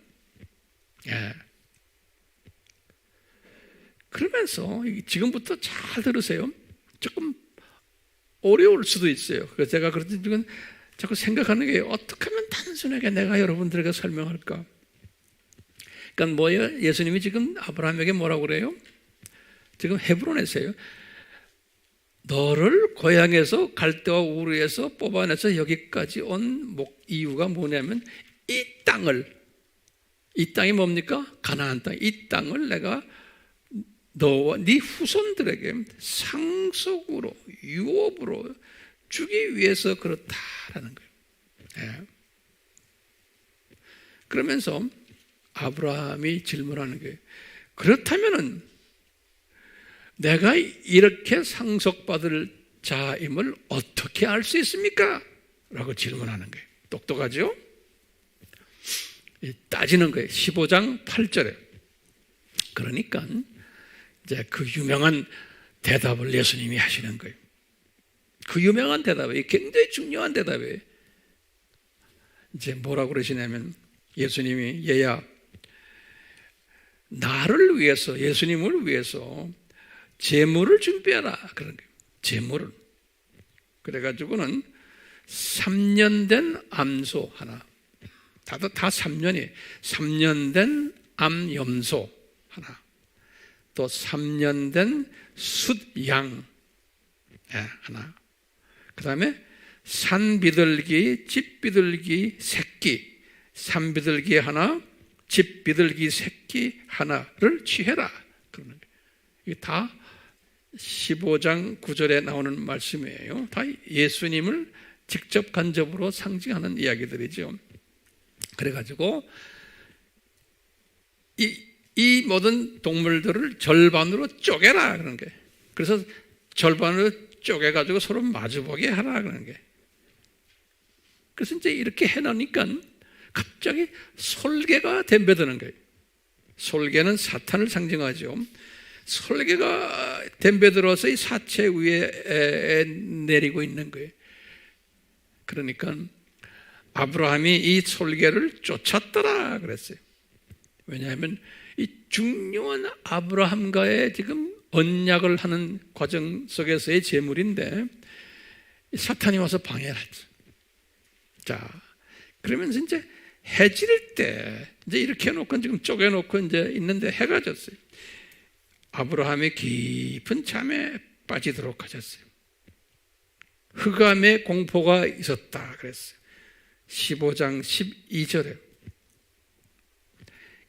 그러면서 지금부터 잘 들으세요. 조금 어려울 수도 있어요. 그래서 제가 그런 지금 자꾸 생각하는 게 어떻게 하면 단순하게 내가 여러분들에게 설명할까? 그러니까 뭐예요? 예수님이 지금 아브라함에게 뭐라고 그래요? 지금 헤브론에서요. 너를 고향에서 갈대와 우르에서 뽑아내서 여기까지 온 이유가 뭐냐면 이 땅이 뭡니까? 가나안 땅. 이 땅을 내가 너와 네 후손들에게 상속으로 유업으로 주기 위해서 그렇다라는 거예요. 그러면서 아브라함이 질문하는 거예요. 그렇다면은 내가 이렇게 상속받을 자임을 어떻게 알 수 있습니까? 라고 질문하는 거예요. 똑똑하죠? 따지는 거예요. 15장 8절에. 그러니까 이제 그 유명한 대답을 예수님이 하시는 거예요. 그 유명한 대답이 굉장히 중요한 대답이에요. 이제 뭐라고 그러시냐면 예수님이 얘야, 나를 위해서, 예수님을 위해서 제물을 준비해라. 그런 거예요. 제물을. 그래가지고는 3년 된 암소 하나. 다 3년이에요. 3년 된 암염소 하나. 또 3년 된 숫양 하나, 그 다음에 산비둘기, 집비둘기 새끼, 산비둘기 하나, 집비둘기 새끼 하나를 취해라. 그러는 거예요. 이게 다 15장 9절에 나오는 말씀이에요. 다 예수님을 직접 간접으로 상징하는 이야기들이죠. 그래가지고 이 모든 동물들을 절반으로 쪼개라 그러는 거예요. 그래서 절반으로 쪼개가지고 서로 마주보게 하라 그러는 거예요. 그래서 이제 이렇게 해놓으니까 갑자기 솔개가 덤벼드는 거예요. 솔개는 사탄을 상징하죠. 솔개가 덤벼들어서 이 사체 위에 내리고 있는 거예요. 그러니까 아브라함이 이 솔개를 쫓았더라 그랬어요. 왜냐하면 이 중요한 아브라함과의 지금 언약을 하는 과정 속에서의 제물인데 사탄이 와서 방해를 했죠. 자, 그러면서 이제 해 질 때 이제 이렇게 해놓고 지금 쪼개놓고 이제 있는데 해가 졌어요. 아브라함이 깊은 잠에 빠지도록 하셨어요. 흑암의 공포가 있었다 그랬어요. 15장 12절에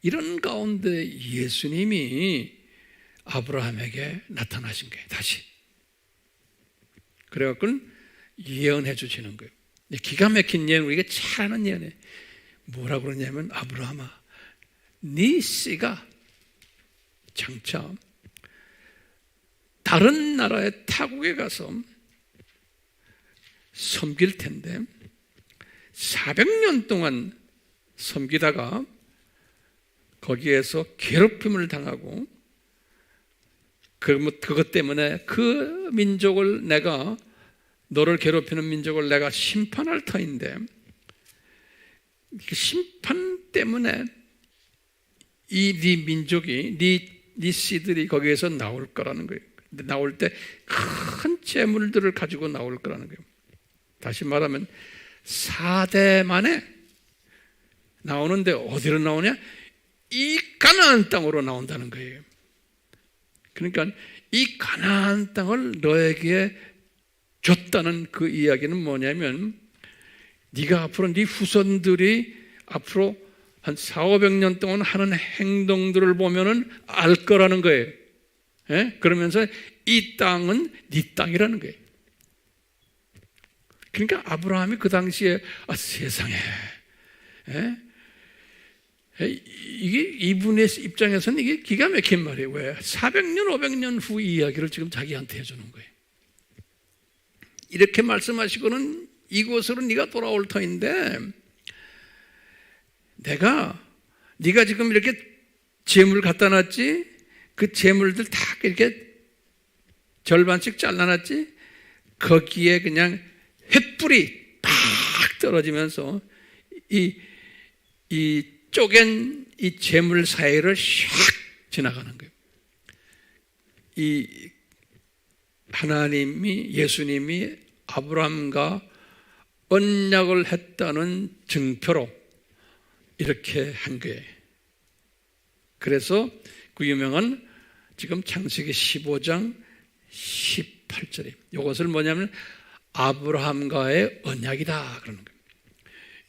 이런 가운데 예수님이 아브라함에게 나타나신 거예요. 다시 그래갖고 예언해 주시는 거예요. 기가 막힌 예언, 우리가 잘 아는 예언이에요. 뭐라고 그러냐면 아브라함아, 네 씨가 장차 다른 나라의 타국에 가서 섬길 텐데 400년 동안 섬기다가 거기에서 괴롭힘을 당하고 그것 때문에 그 민족을 내가, 너를 괴롭히는 민족을 내가 심판할 터인데 그 심판 때문에 네 민족이, 네 씨들이 거기에서 나올 거라는 거예요. 근데 나올 때 큰 재물들을 가지고 나올 거라는 거예요. 다시 말하면 4대 만에 나오는데 어디로 나오냐? 이 가나안 땅으로 나온다는 거예요. 그러니까 이 가나안 땅을 너에게 줬다는 그 이야기는 뭐냐면 네가 앞으로 네 후손들이 앞으로 한 400~500년 동안 하는 행동들을 보면은 알 거라는 거예요. 예? 그러면서 이 땅은 네 땅이라는 거예요. 그러니까 아브라함이 그 당시에 세상에, 이게 이분의 입장에서는 이게 기가 막힌 말이에요. 왜? 400년, 500년 후 이야기를 지금 자기한테 해주는 거예요. 이렇게 말씀하시고는 이곳으로 네가 돌아올 터인데 네가 지금 이렇게 재물 갖다 놨지? 그 재물들 다 이렇게 절반씩 잘라놨지? 거기에 그냥 횃불이 팍 떨어지면서 이 쪼갠 이 재물 사이를 샥 지나가는 거예요. 이 하나님이, 예수님이 아브라함과 언약을 했다는 증표로 이렇게 한 거예요. 그래서 그 유명한 지금 창세기 15장 18절에 이것을 뭐냐면 아브라함과의 언약이다 그러는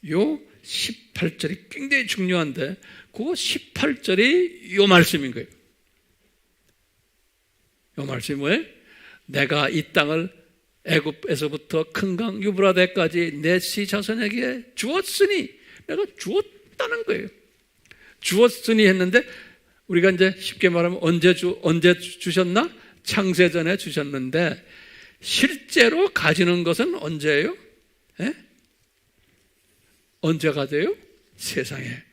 거예요. 요 18절이 굉장히 중요한데 그 18절이 요 말씀인 거예요. 요 말씀이 뭐예요? 내가 이 땅을 애굽에서부터 큰 강 유브라데까지 내 씨 자손에게 주었으니, 내가 주었다는 거예요. 주었으니 했는데 우리가 이제 쉽게 말하면 언제 주셨나? 창세전에 주셨는데 실제로 가지는 것은 언제예요? 언제 가져요? 세상에.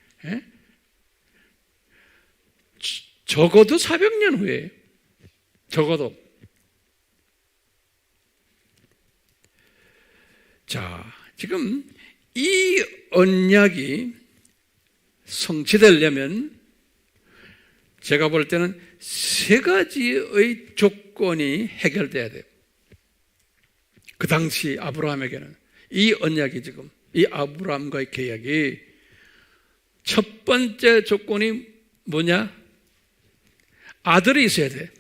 적어도 400년 후에, 적어도. 자, 지금 이 언약이 성취되려면 제가 볼 때는 세 가지의 조건이 해결돼야 돼요. 그 당시 아브라함에게는 이 언약이, 지금 이 아브라함과의 계약이 첫 번째 조건이 뭐냐? 아들이 있어야 돼.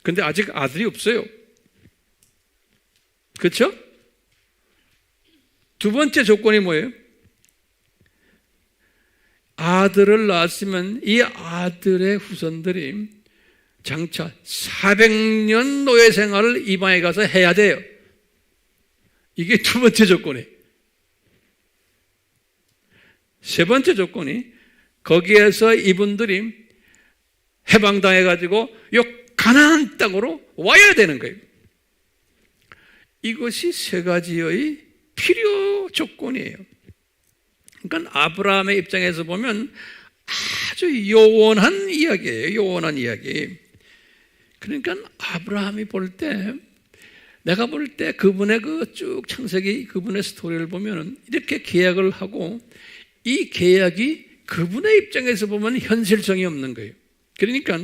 근데 아직 아들이 없어요. 그렇죠? 두 번째 조건이 뭐예요? 아들을 낳았으면 이 아들의 후손들이 장차 400년 노예 생활을 이방에 가서 해야 돼요. 이게 두 번째 조건이에요. 세 번째 조건이 거기에서 이분들이 해방당해가지고 요 가나안 땅으로 와야 되는 거예요. 이것이 세 가지의 필요 조건이에요. 그러니까 아브라함의 입장에서 보면 아주 요원한 이야기예요. 요원한 이야기. 그러니까 아브라함이 볼 때, 내가 볼 때 그분의 그 쭉 창세기 그분의 스토리를 보면 이렇게 계약을 하고 이 계약이 그분의 입장에서 보면 현실성이 없는 거예요. 그러니까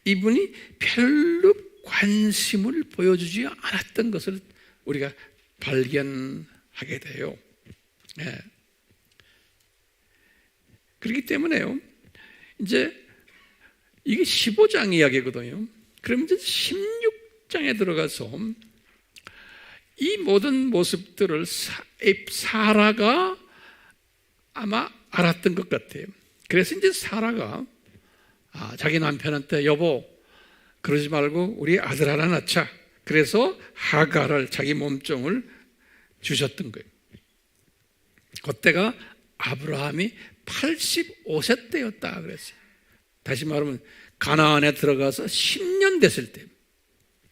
이분이 별로 관심을 보여주지 않았던 것을 우리가 발견하게 돼요. 네. 그렇기 때문에요. 이제 이게 15장 이야기거든요. 그럼 이제 16장에 들어가서 이 모든 모습들을 사라가 아마 알았던 것 같아요. 그래서 이제 사라가 자기 남편한테 여보 그러지 말고 우리 아들 하나 낳자. 그래서 하가를 자기 몸종을 주셨던 거예요. 그때가 아브라함이 85세 때였다 그랬어요. 다시 말하면 가나안에 들어가서 10년 됐을 때.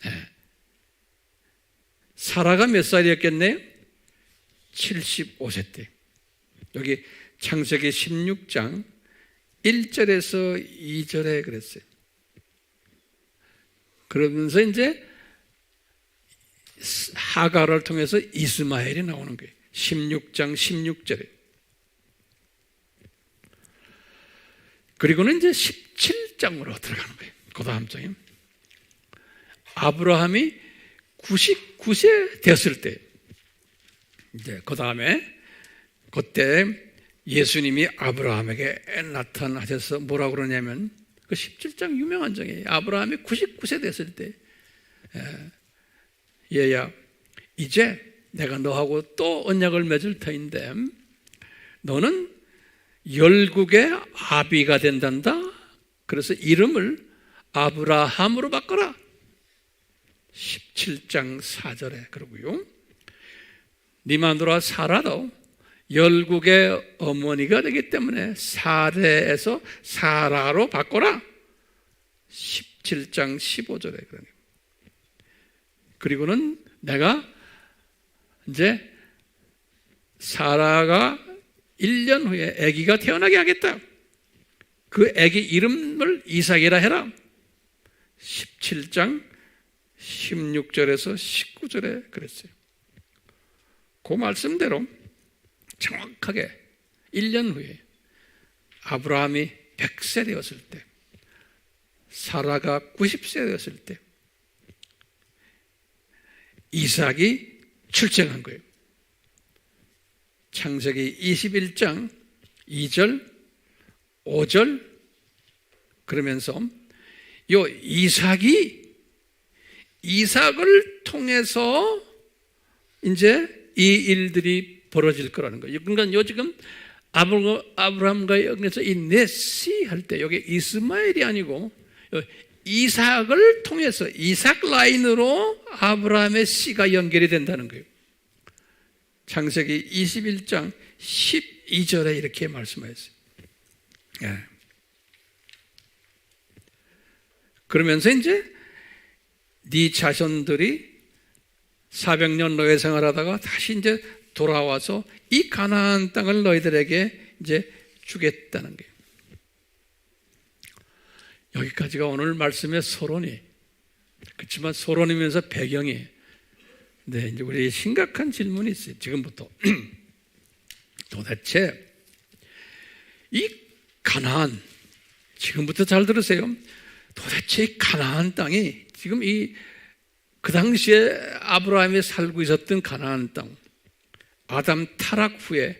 네. 사라가 몇 살이었겠네요? 75세 때. 여기 창세기 16장 1절에서 2절에 그랬어요. 그러면서 이제 하가를 통해서 이스마엘이 나오는 거예요. 16장 16절에. 그리고는 이제 17장으로 들어가는 거예요. 그 다음 장에. 아브라함이 99세 되었을 때, 이제 그 다음에, 그때 예수님이 아브라함에게 나타나셔서 뭐라고 그러냐면, 그 17장 유명한 장이에요. 아브라함이 99세 됐을 때, 얘야, 이제 내가 너하고 또 언약을 맺을 터인데, 너는 열국의 아비가 된단다. 그래서 이름을 아브라함으로 바꿔라. 17장 4절에 그러고요. 네 마누라 사라도 열국의 어머니가 되기 때문에 사레에서 사라로 바꿔라. 17장 15절에 그러네요. 그리고는 내가 이제 사라가 1년 후에 아기가 태어나게 하겠다. 그 아기 이름을 이삭이라 해라. 17장 16절에서 19절에 그랬어요. 그 말씀대로 정확하게 1년 후에 아브라함이 100세 되었을 때, 사라가 90세 되었을 때 이삭이 출생한 거예요. 창세기 21장 2절, 5절 그러면서 요 이삭을 통해서 이제 이 일들이 벌어질 거라는 거예요. 그러니까 요 지금 아브라함과의 연에서 이 네시 할 때 여기 이스마엘이 아니고 이삭을 통해서 이삭 라인으로 아브라함의 씨가 연결이 된다는 거예요. 창세기 21장 12절에 이렇게 말씀하셨어요. 예. 그러면서 이제 네 자손들이 400년 노예 생활하다가 다시 이제 돌아와서 이 가나안 땅을 너희들에게 이제 주겠다는 거예요. 여기까지가 오늘 말씀의 서론이. 그렇지만 서론이면서 배경이. 네, 이제 우리 심각한 질문이 있어요. 지금부터. 도대체 이 가나안, 지금부터 잘 들으세요. 도대체 이 가나안 땅이 지금 그 당시에 아브라함이 살고 있었던 가나안 땅, 아담 타락 후에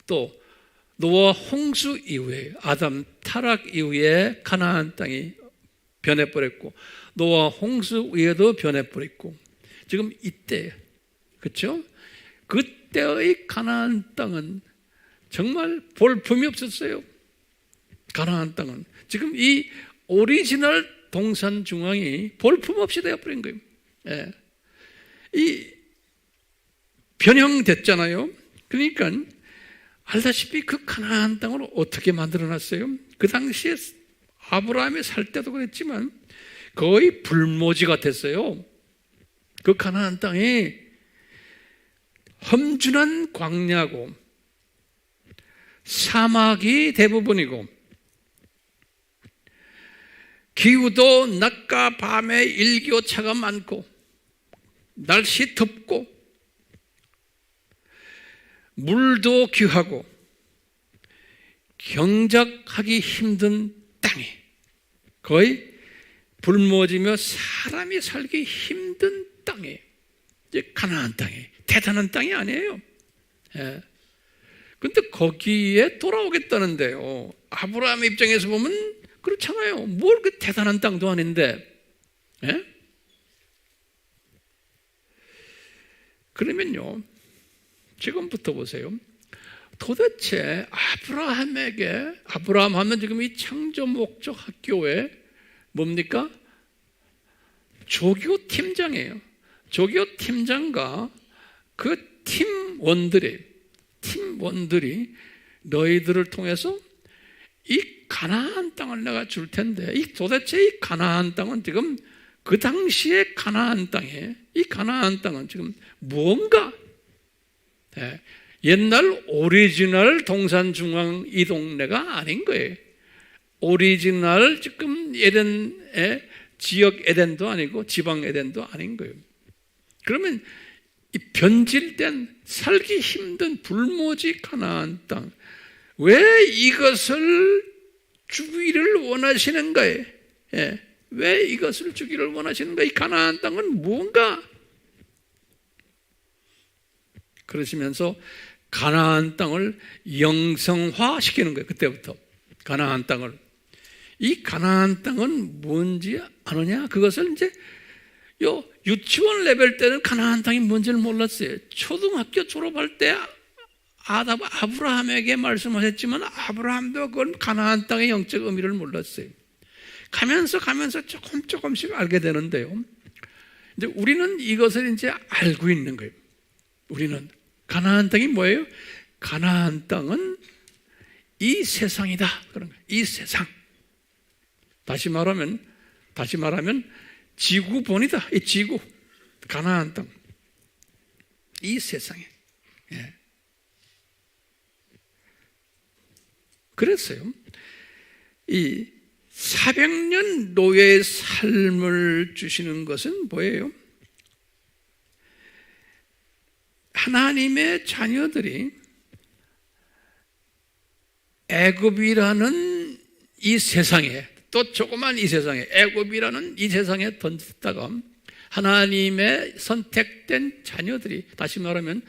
또 노아 홍수 이후에, 아담 타락 이후에 가나안 땅이 변해버렸고, 노아 홍수 이후에도 변해버렸고, 지금 이때, 그렇죠? 그때의 가나안 땅은 정말 볼품이 없었어요. 가나안 땅은 지금 이 오리지널 동산 중앙이 볼품 없이 되어버린 거예요. 예. 이 변형됐잖아요. 그러니까 알다시피 그 가나안 땅을 어떻게 만들어놨어요? 그 당시에 아브라함이 살 때도 그랬지만 거의 불모지 같았어요. 그 가나안 땅이 험준한 광야고 사막이 대부분이고 기후도 낮과 밤에 일교차가 많고 날씨 덥고 물도 귀하고 경작하기 힘든 땅이 거의 불모지며 사람이 살기 힘든 땅이 이제 가나안 땅이 대단한 땅이 아니에요. 예. 근데 거기에 돌아오겠다는데요. 아브라함의 입장에서 보면 그렇잖아요. 뭘 그 대단한 땅도 아닌데. 예? 그러면요, 지금부터 보세요. 도대체 아브라함 하면 지금 이 창조 목적 학교에 뭡니까? 조교 팀장이에요. 조교 팀장과 그 팀원들이 너희들을 통해서 이 가나안 땅을 내가 줄 텐데, 도대체 이 가나안 땅은 지금 그 당시의 가나안 땅에, 이 가나안 땅은 지금 무언가, 옛날 오리지널 동산 중앙 이 동네가 아닌 거예요. 오리지널 지금 에덴의 지역 에덴도 아니고 지방 에덴도 아닌 거예요. 그러면 이 변질된 살기 힘든 불모지 가나안 땅, 왜 이것을 주기를 원하시는가요? 예. 왜 이것을 주기를 원하시는가? 이 가나안 땅은 무언가? 그러시면서 가나안 땅을 영성화시키는 거예요. 그때부터 가나안 땅을. 이 가나안 땅은 뭔지 아느냐? 그것을 이제 유치원 레벨 때는 가나안 땅이 뭔지를 몰랐어요. 초등학교 졸업할 때 아브라함에게 말씀하셨지만 아브라함도 그건 가나안 땅의 영적 의미를 몰랐어요. 가면서 조금씩 알게 되는데요. 이제 우리는 이것을 이제 알고 있는 거예요. 우리는 가나안 땅이 뭐예요? 가나안 땅은 이 세상이다. 그런 거예요. 이 세상. 다시 말하면 지구본이다. 이 지구, 가나안 땅, 이 세상에. 예. 그랬어요. 이 400년 노예의 삶을 주시는 것은 뭐예요? 하나님의 자녀들이 애굽이라는 이 세상에, 또 조그만 이 세상에, 애굽이라는 이 세상에 던졌다가 하나님의 선택된 자녀들이, 다시 말하면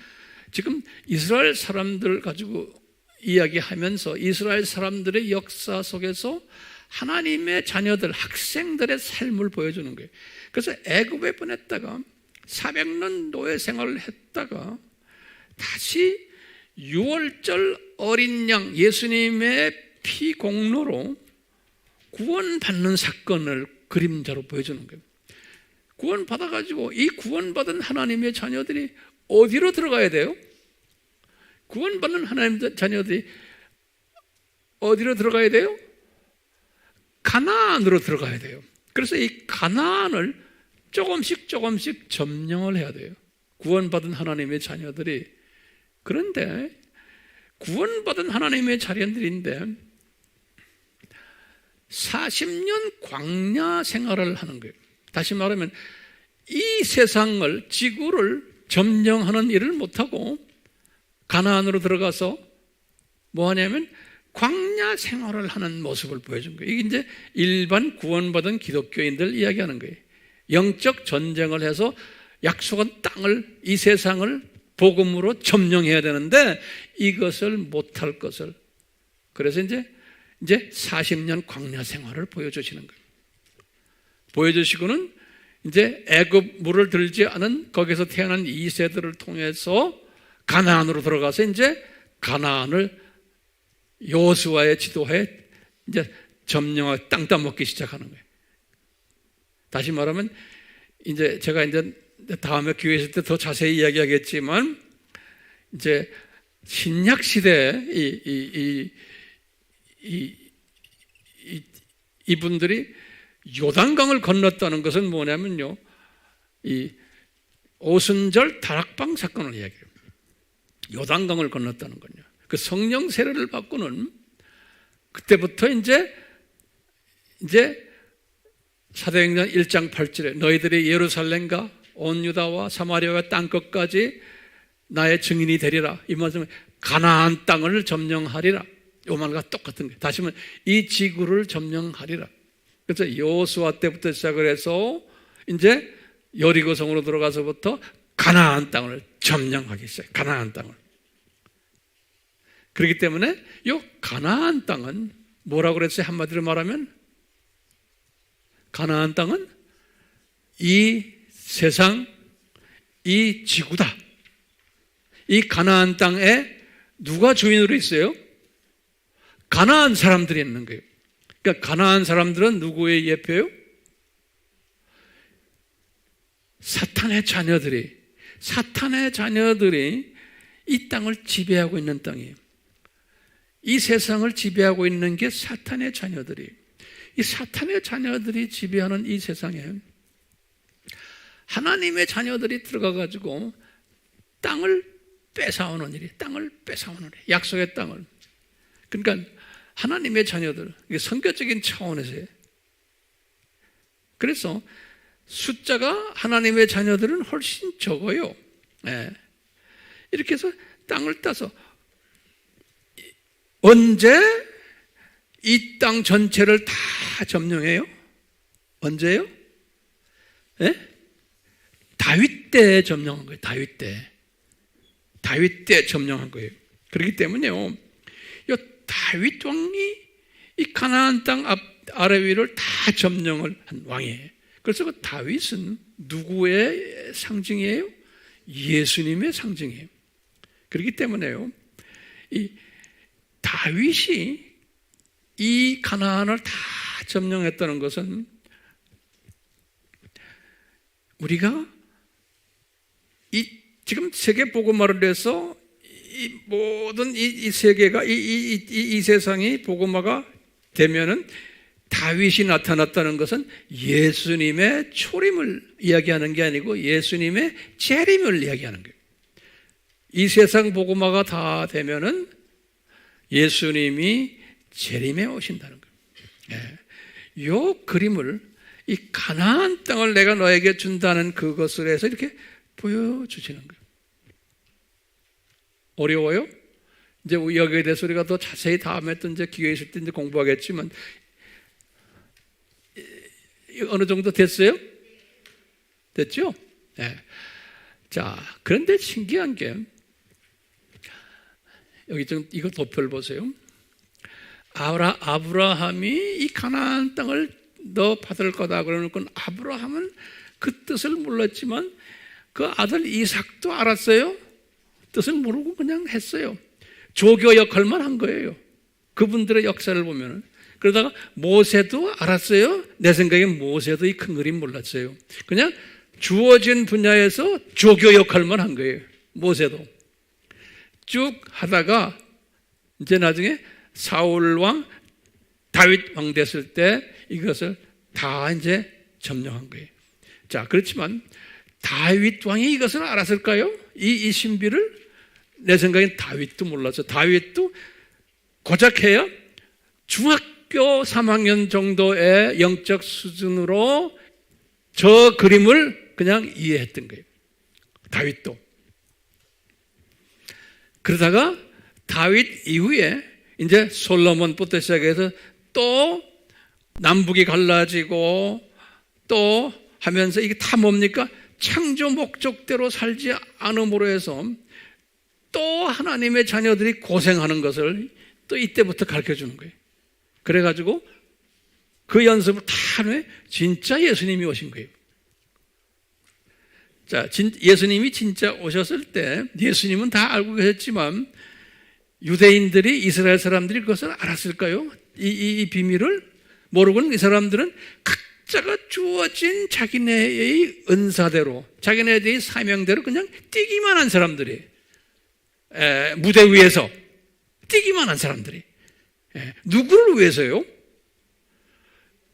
지금 이스라엘 사람들 가지고 이야기하면서 이스라엘 사람들의 역사 속에서 하나님의 자녀들, 학생들의 삶을 보여주는 거예요. 그래서 애굽에 보냈다가 400년 노예 생활을 했다가 다시 6월절 어린 양 예수님의 피 공로로 구원받는 사건을 그림자로 보여주는 거예요. 구원받아가지고 이 구원받은 하나님의 자녀들이 어디로 들어가야 돼요? 구원받는 하나님의 자녀들이 어디로 들어가야 돼요? 가나안으로 들어가야 돼요. 그래서 이 가나안을 조금씩 점령을 해야 돼요. 구원받은 하나님의 자녀들이. 그런데 구원받은 하나님의 자녀들인데 40년 광야 생활을 하는 거예요. 다시 말하면 이 세상을, 지구를 점령하는 일을 못하고 가나안으로 들어가서 뭐 하냐면 광야 생활을 하는 모습을 보여준 거예요. 이게 이제 일반 구원받은 기독교인들 이야기하는 거예요. 영적 전쟁을 해서 약속한 땅을, 이 세상을 복음으로 점령해야 되는데 이것을 못할 것을 그래서 이제 40년 광야 생활을 보여주시는 거예요. 보여주시고는 이제 애굽 물을 들지 않은 거기서 태어난 2세들을 통해서 가나안으로 들어가서 이제 가나안을 여호수아의 지도하에 이제 점령하고 땅 따먹기 시작하는 거예요. 다시 말하면 이제 제가 이제 다음에 기회 있을 때 더 자세히 이야기하겠지만 이제 신약 시대에 이분들이 요단강을 건넜다는 것은 뭐냐면요, 이 오순절 다락방 사건을 이야기해요. 요단강을 건넜다는 거요. 그 성령 세례를 받고는 그때부터 이제 사도행전 1장 8절에 너희들이 예루살렘과 온 유다와 사마리아와 땅끝까지 나의 증인이 되리라. 이 말씀은 가나안 땅을 점령하리라. 이 말과 똑같은 거예요. 다시 말하면 이 지구를 점령하리라. 그래서 여호수아 때부터 시작을 해서 이제 여리고성으로 들어가서부터 가나안 땅을 점령하기 시작해요. 가나안 땅을. 그렇기 때문에 이 가나안 땅은 뭐라고 그랬어요? 한마디로 말하면 가나안 땅은 이 세상, 이 지구다. 이 가나안 땅에 누가 주인으로 있어요? 가나안 사람들이 있는 거예요. 그러니까 가나안 사람들은 누구의 예표예요? 사탄의 자녀들이 이 땅을 지배하고 있는 땅이에요. 이 세상을 지배하고 있는 게 사탄의 자녀들이. 이 사탄의 자녀들이 지배하는 이 세상에 하나님의 자녀들이 들어가가지고 땅을 뺏어오는 일이, 약속의 땅을. 그러니까 하나님의 자녀들, 이게 선교적인 차원에서요. 그래서 숫자가 하나님의 자녀들은 훨씬 적어요. 이렇게 해서 땅을 따서 언제 이 땅 전체를 다 점령해요? 언제요? 다윗 때 점령한 거예요. 다윗 때 점령한 거예요. 그렇기 때문에요, 이 다윗 왕이 이 가나안 땅 아래 위를 다 점령을 한 왕이에요. 그래서 그 다윗은 누구의 상징이에요? 예수님의 상징이에요. 그렇기 때문에요, 이 다윗이 이 가나안을 다 점령했다는 것은 우리가 지금 세계 복음화를 해서 이 모든 이 세계가 이 세상이 복음화가 되면은 다윗이 나타났다는 것은 예수님의 초림을 이야기하는 게 아니고 예수님의 재림을 이야기하는 거예요. 이 세상 복음화가 다 되면은 예수님이 재림에 오신다는 거예요. 이 그림을, 이 가나안 땅을 내가 너에게 준다는 그것을 해서 이렇게 보여주시는 거예요. 어려워요? 이제 여기에 대해서 우리가 더 자세히 다음에 또 이제 기회 있을 때 이제 공부하겠지만, 어느 정도 됐어요? 됐죠? 네. 자, 그런데 신기한 게, 여기 좀 이거 도표를 보세요. 아브라함이 이 가나안 땅을 너 받을 거다 그러니까 아브라함은 그 뜻을 몰랐지만 그 아들 이삭도 알았어요. 뜻을 모르고 그냥 했어요. 조교 역할만 한 거예요. 그분들의 역사를 보면은. 그러다가 모세도 알았어요. 내 생각엔 모세도 이 큰 그림 몰랐어요. 그냥 주어진 분야에서 조교 역할만 한 거예요. 모세도. 쭉 하다가 이제 나중에 사울 왕, 다윗 왕 됐을 때 이것을 다 이제 점령한 거예요. 자, 그렇지만 다윗 왕이 이것을 알았을까요? 이 신비를? 내 생각엔 다윗도 몰랐어요. 다윗도 고작 해야 중학교 3학년 정도의 영적 수준으로 저 그림을 그냥 이해했던 거예요. 다윗도. 그러다가 다윗 이후에 이제 솔로몬부터 시작해서 또 남북이 갈라지고 또 하면서 이게 다 뭡니까? 창조 목적대로 살지 않음으로 해서 또 하나님의 자녀들이 고생하는 것을 또 이때부터 가르쳐 주는 거예요. 그래가지고 그 연습을 다 한 후에 진짜 예수님이 오신 거예요. 자, 예수님이 진짜 오셨을 때 예수님은 다 알고 계셨지만 유대인들이, 이스라엘 사람들이 그것을 알았을까요? 이 비밀을 모르고는 이 사람들은 각자가 주어진 자기네의 은사대로, 자기네의 사명대로 그냥 뛰기만 한 사람들이, 무대 위에서 뛰기만 한 사람들이. 누구를 위해서요?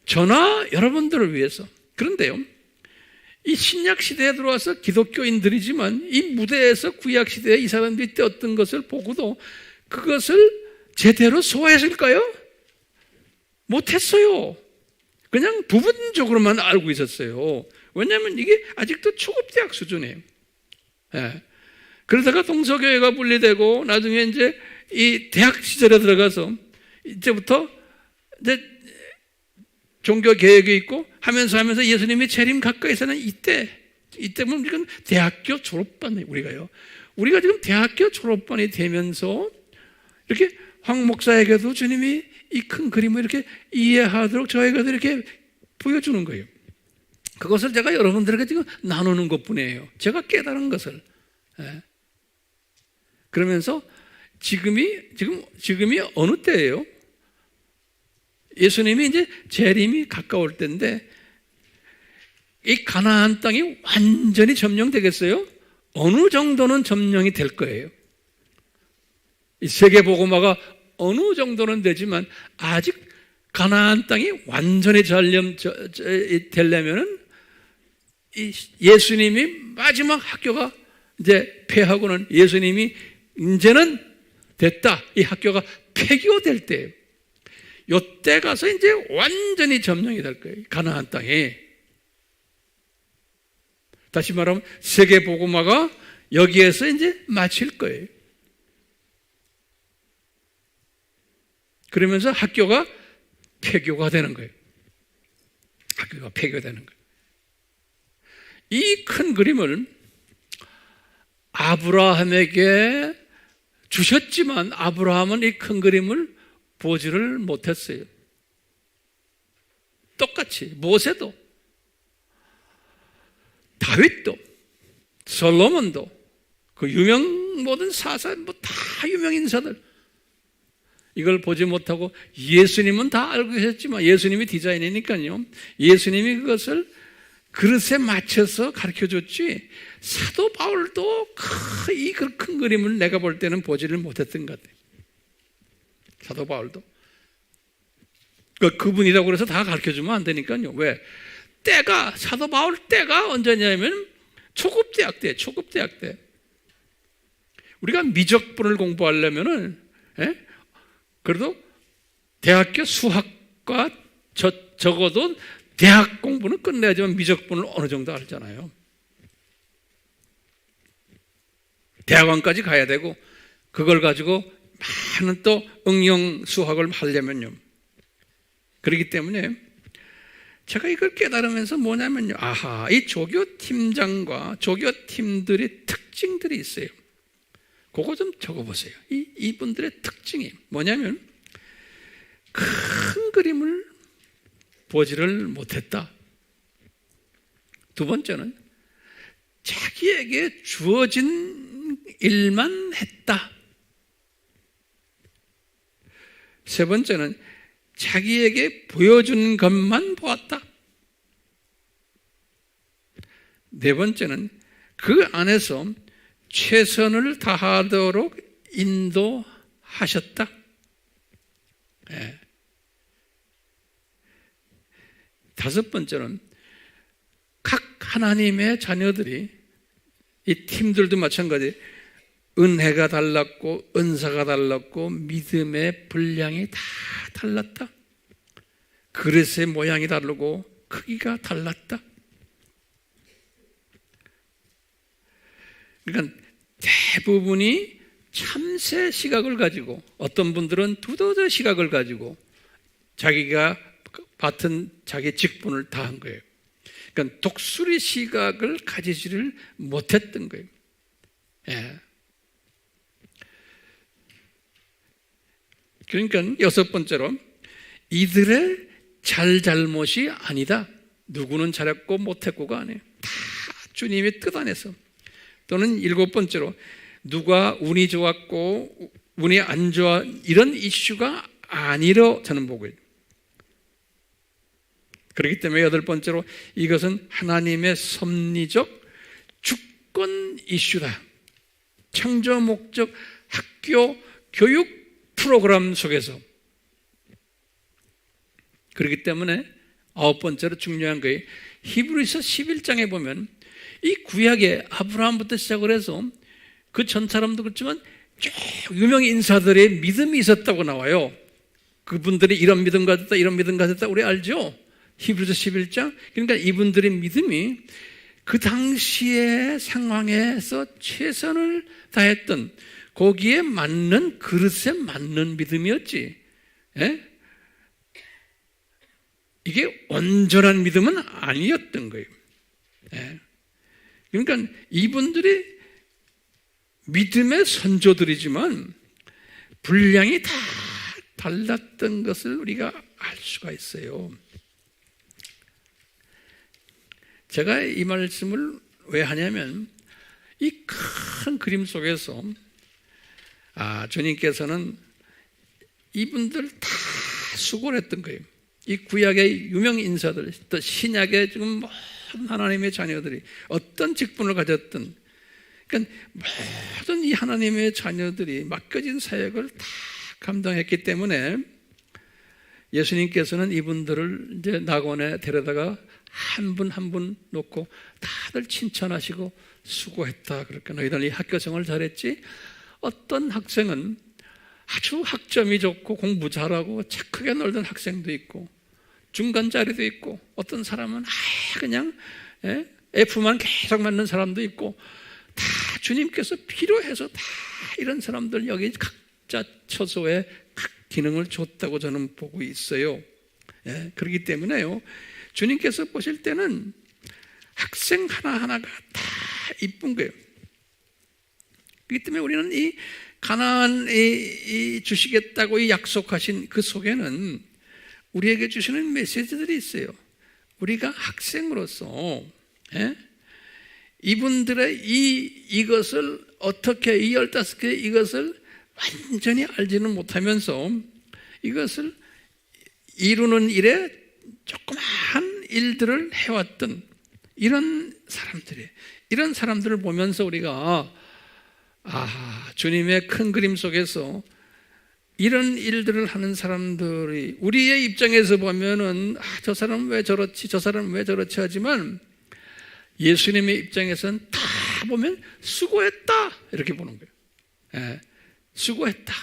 저나 여러분들을 위해서. 그런데요, 이 신약 시대에 들어와서 기독교인들이지만 이 무대에서 구약 시대에 이 사람들이 뛰었던 것을 보고도 그것을 제대로 소화했을까요? 못했어요. 그냥 부분적으로만 알고 있었어요. 왜냐하면 이게 아직도 초급대학 수준이에요. 그러다가 동서교회가 분리되고 나중에 이제 이 대학 시절에 들어가서 이제부터 이제 종교 개혁이 있고 하면서 예수님이 재림 가까이서는 이때면 우리가 대학교 졸업반이에요. 우리가 지금 대학교 졸업반이 되면서 이렇게 황 목사에게도 주님이 이 큰 그림을 이렇게 이해하도록 저에게도 이렇게 보여주는 거예요. 그것을 제가 여러분들에게 지금 나누는 것뿐이에요. 제가 깨달은 것을. 그러면서 지금이 어느 때예요? 예수님이 이제 재림이 가까울 때인데 이 가나안 땅이 완전히 점령되겠어요? 어느 정도는 점령이 될 거예요. 이 세계복음화가 어느 정도는 되지만 아직 가나안 땅이 완전히 되려면은 이 예수님이 마지막 학교가 이제 폐하고는 예수님이 이제는 됐다. 이 학교가 폐교될 때예요. 요때 가서 이제 완전히 점령이 될 거예요. 가나안 땅에. 다시 말하면 세계 복음화가 여기에서 이제 마칠 거예요. 그러면서 학교가 폐교가 되는 거예요. 학교가 폐교되는 거예요. 이 큰 그림을 아브라함에게 주셨지만 아브라함은 이 큰 그림을 보지를 못했어요. 똑같이 모세도, 다윗도, 솔로몬도, 그 모든 사사, 다 유명 인사들 이걸 보지 못하고 예수님은 다 알고 계셨지만 예수님이 디자인이니까요. 예수님이 그것을 그릇에 맞춰서 가르쳐줬지 사도 바울도 이 큰 그림을 내가 볼 때는 보지를 못했던 것 같아요. 사도 바울도. 그분이라고 해서 다 가르쳐주면 안 되니까요. 왜? 사도 바울 때가 언제냐면 초급대학 때. 우리가 미적분을 공부하려면은, 그래도 대학교 수학과 적어도 대학 공부는 끝내야지만 미적분을 어느 정도 알잖아요. 대학원까지 가야 되고 그걸 가지고 많은 또 응용 수학을 하려면요. 그렇기 때문에 제가 이걸 깨달으면서 뭐냐면요. 이 조교팀장과 조교팀들의 특징들이 있어요. 그거 좀 적어보세요. 이분들의 특징이 뭐냐면 큰 그림을 보지를 못했다. 두 번째는 자기에게 주어진 일만 했다. 세 번째는 자기에게 보여준 것만 보았다. 네 번째는 그 안에서 최선을 다하도록 인도하셨다. 다섯 번째는 각 하나님의 자녀들이 이 팀들도 마찬가지 은혜가 달랐고 은사가 달랐고 믿음의 분량이 다 달랐다. 그릇의 모양이 다르고 크기가 달랐다. 그러니까 대부분이 참새 시각을 가지고 어떤 분들은 두더지 시각을 가지고 자기가 맡은 자기 직분을 다한 거예요. 그러니까 독수리 시각을 가지지를 못했던 거예요. 그러니까 여섯 번째로 이들의 잘잘못이 아니다. 누구는 잘했고 못했고가 아니에요. 다 주님의 뜻 안에서. 또는 일곱 번째로 누가 운이 좋았고 운이 안 좋아 이런 이슈가 아니로 저는 보고 있어요. 그렇기 때문에 여덟 번째로 이것은 하나님의 섭리적 주권 이슈다. 창조 목적 학교 교육 프로그램 속에서. 그렇기 때문에 아홉 번째로 중요한 거예요. 히브리서 11장에 보면 이 구약에 아브라함부터 시작을 해서 그 전 사람도 그렇지만 쭉 유명 인사들의 믿음이 있었다고 나와요. 그분들이 이런 믿음 가졌다 이런 믿음 가졌다 우리 알죠? 히브리서 11장. 그러니까 이분들의 믿음이 그 당시의 상황에서 최선을 다했던 거기에 맞는 그릇에 맞는 믿음이었지. 예? 이게 온전한 믿음은 아니었던 거예요. 예. 그러니까 이분들이 믿음의 선조들이지만 분량이 다 달랐던 것을 우리가 알 수가 있어요. 제가 이 말씀을 왜 하냐면 이 큰 그림 속에서 주님께서는 이분들 다 수고를 했던 거예요. 이 구약의 유명 인사들, 또 신약의 지금 모든 하나님의 자녀들이 어떤 직분을 가졌든, 그러니까 모든 이 하나님의 자녀들이 맡겨진 사역을 다 감당했기 때문에 예수님께서는 이분들을 이제 낙원에 데려다가 한 분 한 분 놓고 다들 칭찬하시고 수고했다. 그러니까 너희들 이 학교 생활 잘했지? 어떤 학생은 아주 학점이 좋고 공부 잘하고 착하게 놀던 학생도 있고 중간짜리도 있고 어떤 사람은 그냥 F만 계속 맞는 사람도 있고 다 주님께서 필요해서 다 이런 사람들 여기 각자 처소에 각 기능을 줬다고 저는 보고 있어요. 그렇기 때문에요. 주님께서 보실 때는 학생 하나하나가 다 이쁜 거예요. 그렇기 때문에 우리는 이 가나안이 주시겠다고 이 약속하신 그 속에는 우리에게 주시는 메시지들이 있어요. 우리가 학생으로서 이분들의 이것을 어떻게 이 15개 이것을 완전히 알지는 못하면서 이것을 이루는 일에 조그마한 일들을 해왔던 이런 사람들을 보면서 우리가 주님의 큰 그림 속에서 이런 일들을 하는 사람들이 우리의 입장에서 보면은 저 사람은 왜 저렇지 저 사람은 왜 저렇지 하지만 예수님의 입장에서는 다 보면 수고했다 이렇게 보는 거예요. 수고했다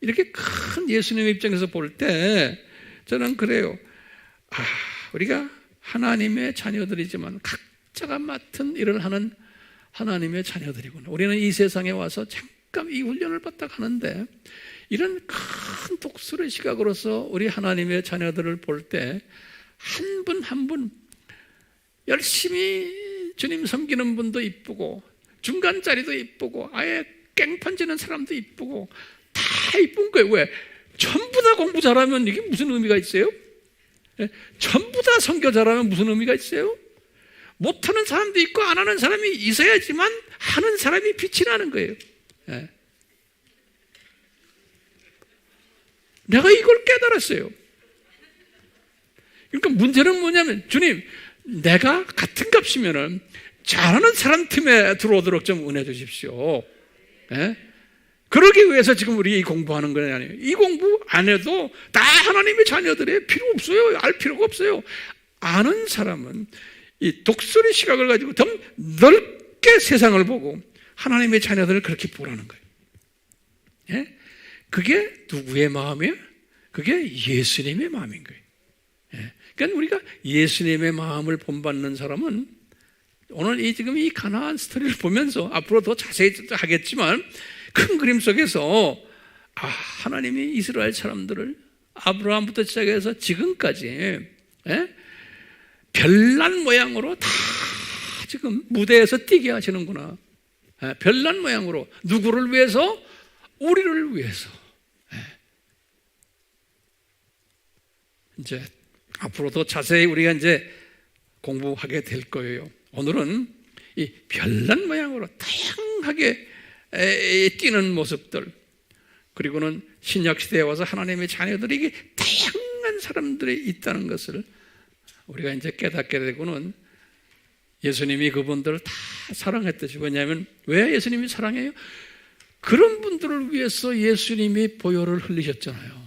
이렇게 큰 예수님의 입장에서 볼 때 저는 그래요. 우리가 하나님의 자녀들이지만 각자가 맡은 일을 하는 하나님의 자녀들이구나. 우리는 이 세상에 와서 잠깐 이 훈련을 받다 가는데 이런 큰 독수리 시각으로서 우리 하나님의 자녀들을 볼 때 한 분 한 분 열심히 주님 섬기는 분도 이쁘고 중간짜리도 이쁘고 아예 깽판지는 사람도 이쁘고 다 이쁜 거예요. 왜? 전부 다 공부 잘하면 이게 무슨 의미가 있어요? 전부 다 선교 잘하면 무슨 의미가 있어요? 못하는 사람도 있고 안 하는 사람이 있어야지만 하는 사람이 빛이 나는 거예요. 내가 이걸 깨달았어요. 그러니까 문제는 뭐냐면 주님 내가 같은 값이면은 잘하는 사람 팀에 들어오도록 좀 은혜 주십시오. 그러기 위해서 지금 우리 이 공부하는 건 아니에요. 이 공부 안 해도 다 하나님의 자녀들이 필요 없어요. 알 필요가 없어요. 아는 사람은 이 독수리 시각을 가지고 더 넓게 세상을 보고 하나님의 자녀들을 그렇게 보라는 거예요. 그게 누구의 마음이에요? 그게 예수님의 마음인 거예요. 그러니까 우리가 예수님의 마음을 본받는 사람은 오늘 지금 이 가나안 스토리를 보면서 앞으로 더 자세히 하겠지만 큰 그림 속에서 하나님이 이스라엘 사람들을 아브라함부터 시작해서 지금까지 별난 모양으로 다 지금 무대에서 뛰게 하시는구나. 별난 모양으로 누구를 위해서? 우리를 위해서. 이제 앞으로 더 자세히 우리가 이제 공부하게 될 거예요. 오늘은 이 별난 모양으로 다양하게 뛰는 모습들, 그리고는 신약 시대에 와서 하나님의 자녀들에게 다양한 사람들이 있다는 것을 우리가 이제 깨닫게 되고는 예수님이 그분들을 다 사랑했듯이, 왜냐하면 왜 예수님이 사랑해요? 그런 분들을 위해서 예수님이 보혈을 흘리셨잖아요.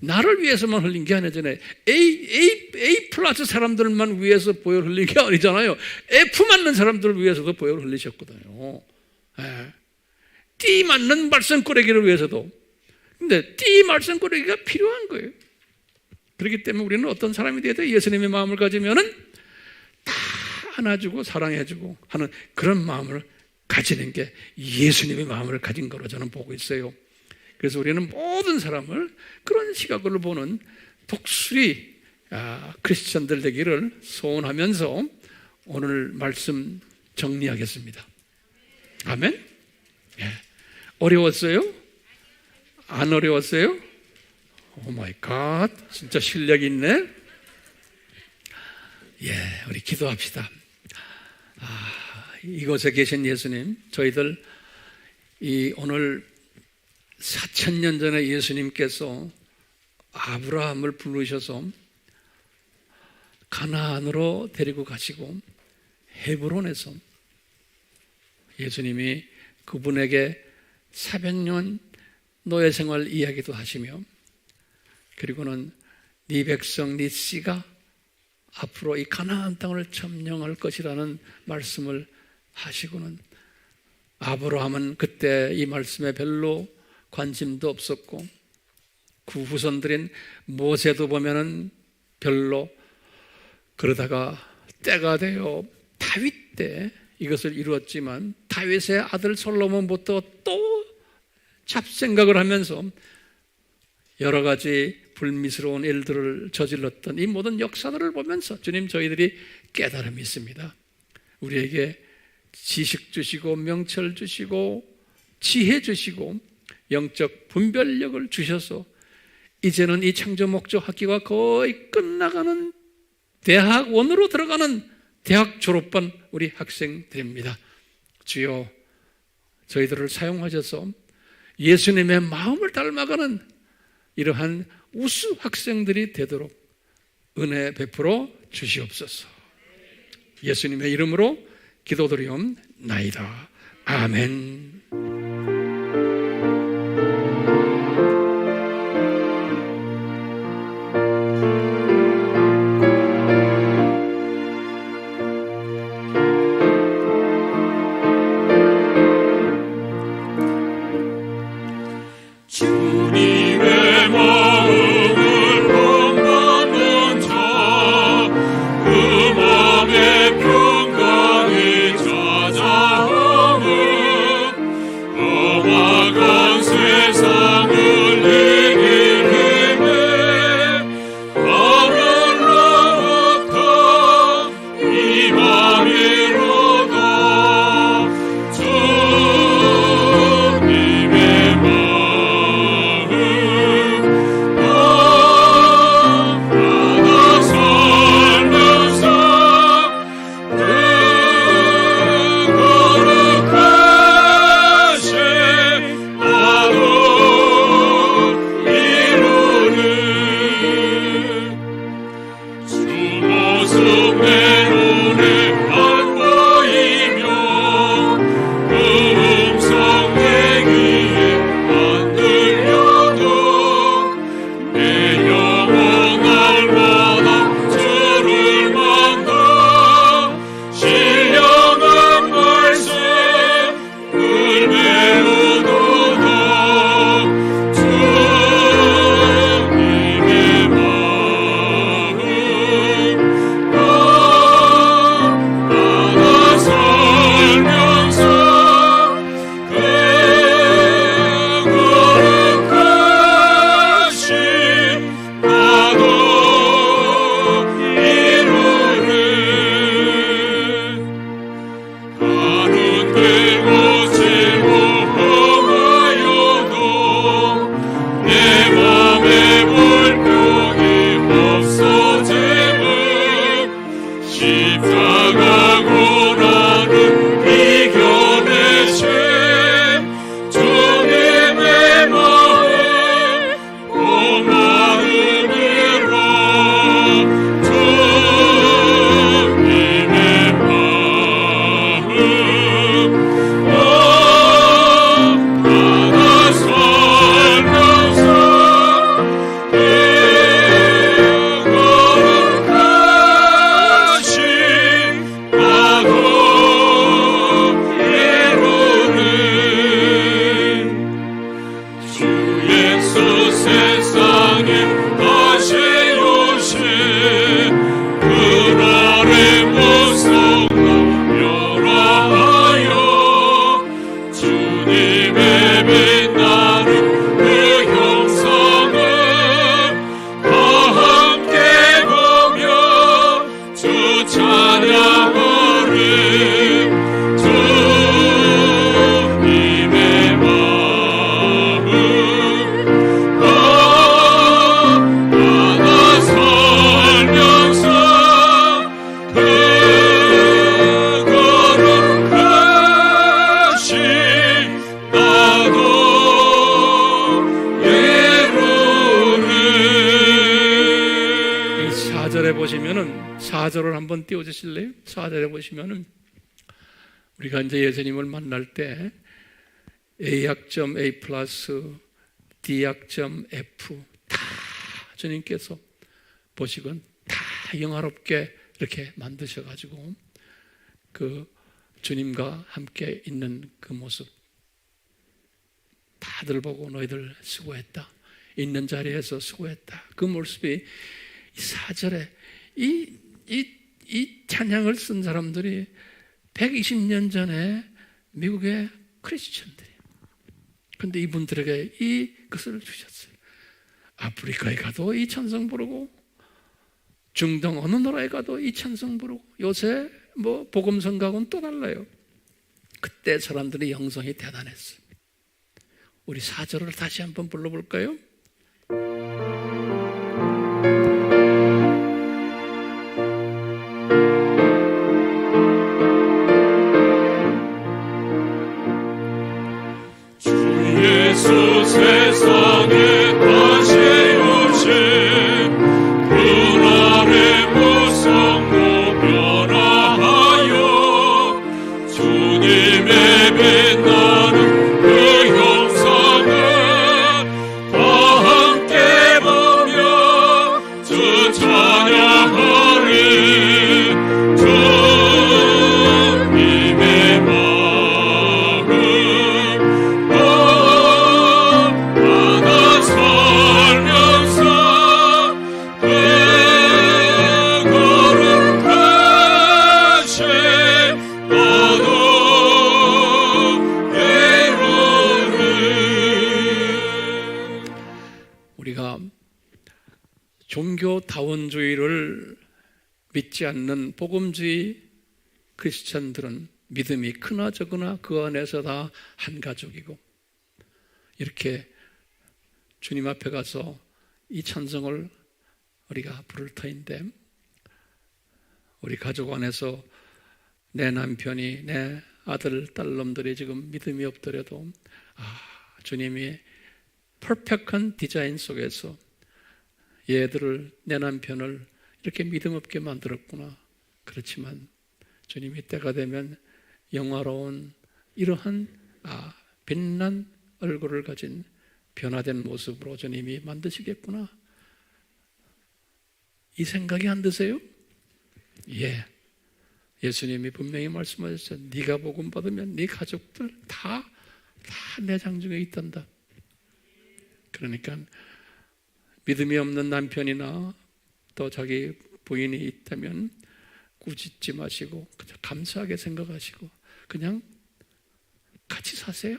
나를 위해서만 흘린 게 아니잖아요. A 플러스 사람들만 위해서 보혈 흘린 게 아니잖아요. F 맞는 사람들을 위해서도 보혈 흘리셨거든요. T 맞는 말썽꾸러기를 위해서도. 근데 T 말썽꾸러기가 필요한 거예요. 그렇기 때문에 우리는 어떤 사람이 되어도 예수님의 마음을 가지면은 다 안아주고 사랑해주고 하는 그런 마음을 가지는 게 예수님의 마음을 가진 거로 저는 보고 있어요. 그래서 우리는 모든 사람을 그런 시각으로 보는 독수리 크리스천들 되기를 소원하면서 오늘 말씀 정리하겠습니다. 아멘? 예. 어려웠어요? 안 어려웠어요? 오 마이 갓, 진짜 실력 있네. 예, 우리 기도합시다. 이곳에 계신 예수님, 저희들 오늘 4000년 전에 예수님께서 아브라함을 부르셔서 가나안으로 데리고 가시고 헤브론에서 예수님이 그분에게 400년 노예 생활 이야기도 하시며, 그리고는 네 백성 네 씨가 앞으로 이 가나안 땅을 점령할 것이라는 말씀을 하시고는, 아브라함은 그때 이 말씀에 별로 관심도 없었고 그 후손들인 모세도 보면은 별로, 그러다가 때가 되어 다윗 때 이것을 이루었지만 다윗의 아들 솔로몬부터 또 잡생각을 하면서 여러 가지 불미스러운 일들을 저질렀던 이 모든 역사들을 보면서 주님, 저희들이 깨달음이 있습니다. 우리에게 지식 주시고 명철 주시고 지혜 주시고 영적 분별력을 주셔서 이제는 이 창조 목적 학기가 거의 끝나가는 대학원으로 들어가는 대학 졸업반 우리 학생들입니다. 주여, 저희들을 사용하셔서 예수님의 마음을 닮아가는 이러한 우수 학생들이 되도록 은혜 베풀어 주시옵소서. 예수님의 이름으로 기도드리옵나이다. 아멘. 주님의 마음 예수 세상에 다시 오신 그날의 모습으로 멸하여 주님의 빛나는 그 형상을 다 함께 보며 주 찬양하리. 주님의 마음 받아 살면서 그 거룩하신 나도 이루리. 이 4절에 보시면은 4절을 한번 띄워주실래요? 4절에 보시면은 우리가 이제 예수님을 만날 때 A약점 A 플러스 D약점 F 다 주님께서 보시건 다 영화롭게 이렇게 만드셔가지고 그 주님과 함께 있는 그 모습 다들 보고 너희들 수고했다. 있는 자리에서 수고했다. 그 모습이 이 4절에 이 찬양을 쓴 사람들이 120년 전에 미국의 크리스천들이에요. 그런데 이분들에게 이것을 주셨어요. 아프리카에 가도 이 찬송 부르고 중동 어느 나라에 가도 이 찬송 부르고 요새 뭐 복음성가하고는 또 달라요. 그때 사람들의 영성이 대단했어요. 우리 4절을 다시 한번 불러볼까요? 예수 세상에 다시 오신 그날의 모성도 변화하여 주님의 빛나는 그 형상을 다 함께 보며 주 찬양하리. 주님의 마음 받아 살면서 그 거룩하신 나도 이루리. 우리가 종교다원주의를 믿지 않는 복음주의 크리스천들은 믿음이 크나 적으나 그 안에서 다 한 가족이고 이렇게 주님 앞에 가서 이 찬송을 우리가 부를 터인데 우리 가족 안에서 내 남편이 내 아들, 딸놈들이 지금 믿음이 없더라도 주님이 퍼펙트한 디자인 속에서 얘들을 내 남편을 이렇게 믿음 없게 만들었구나. 그렇지만 주님이 때가 되면 영화로운 이러한 빛난 얼굴을 가진 변화된 모습으로 주님이 만드시겠구나. 이 생각이 안 드세요? 예. 예수님이 분명히 말씀하셨어요. 네가 복음 받으면 네 가족들 다 내 장중에 있단다. 그러니까 믿음이 없는 남편이나 또 자기 부인이 있다면 꾸짖지 마시고 그냥 감사하게 생각하시고 그냥 같이 사세요.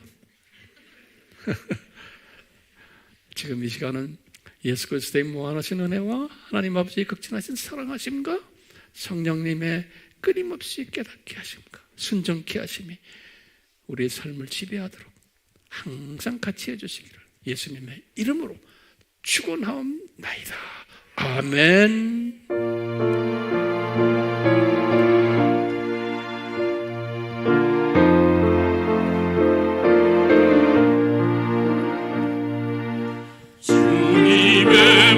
지금 이 시간은 예수 그리스도의 무한하신 은혜와 하나님 아버지의 극진하신 사랑하심과 성령님의 끊임없이 깨닫게 하심과 순종케 하심이 우리의 삶을 지배하도록 항상 같이 해주시기를 예수님의 이름으로 축원하옵나이다. 아멘. 주님의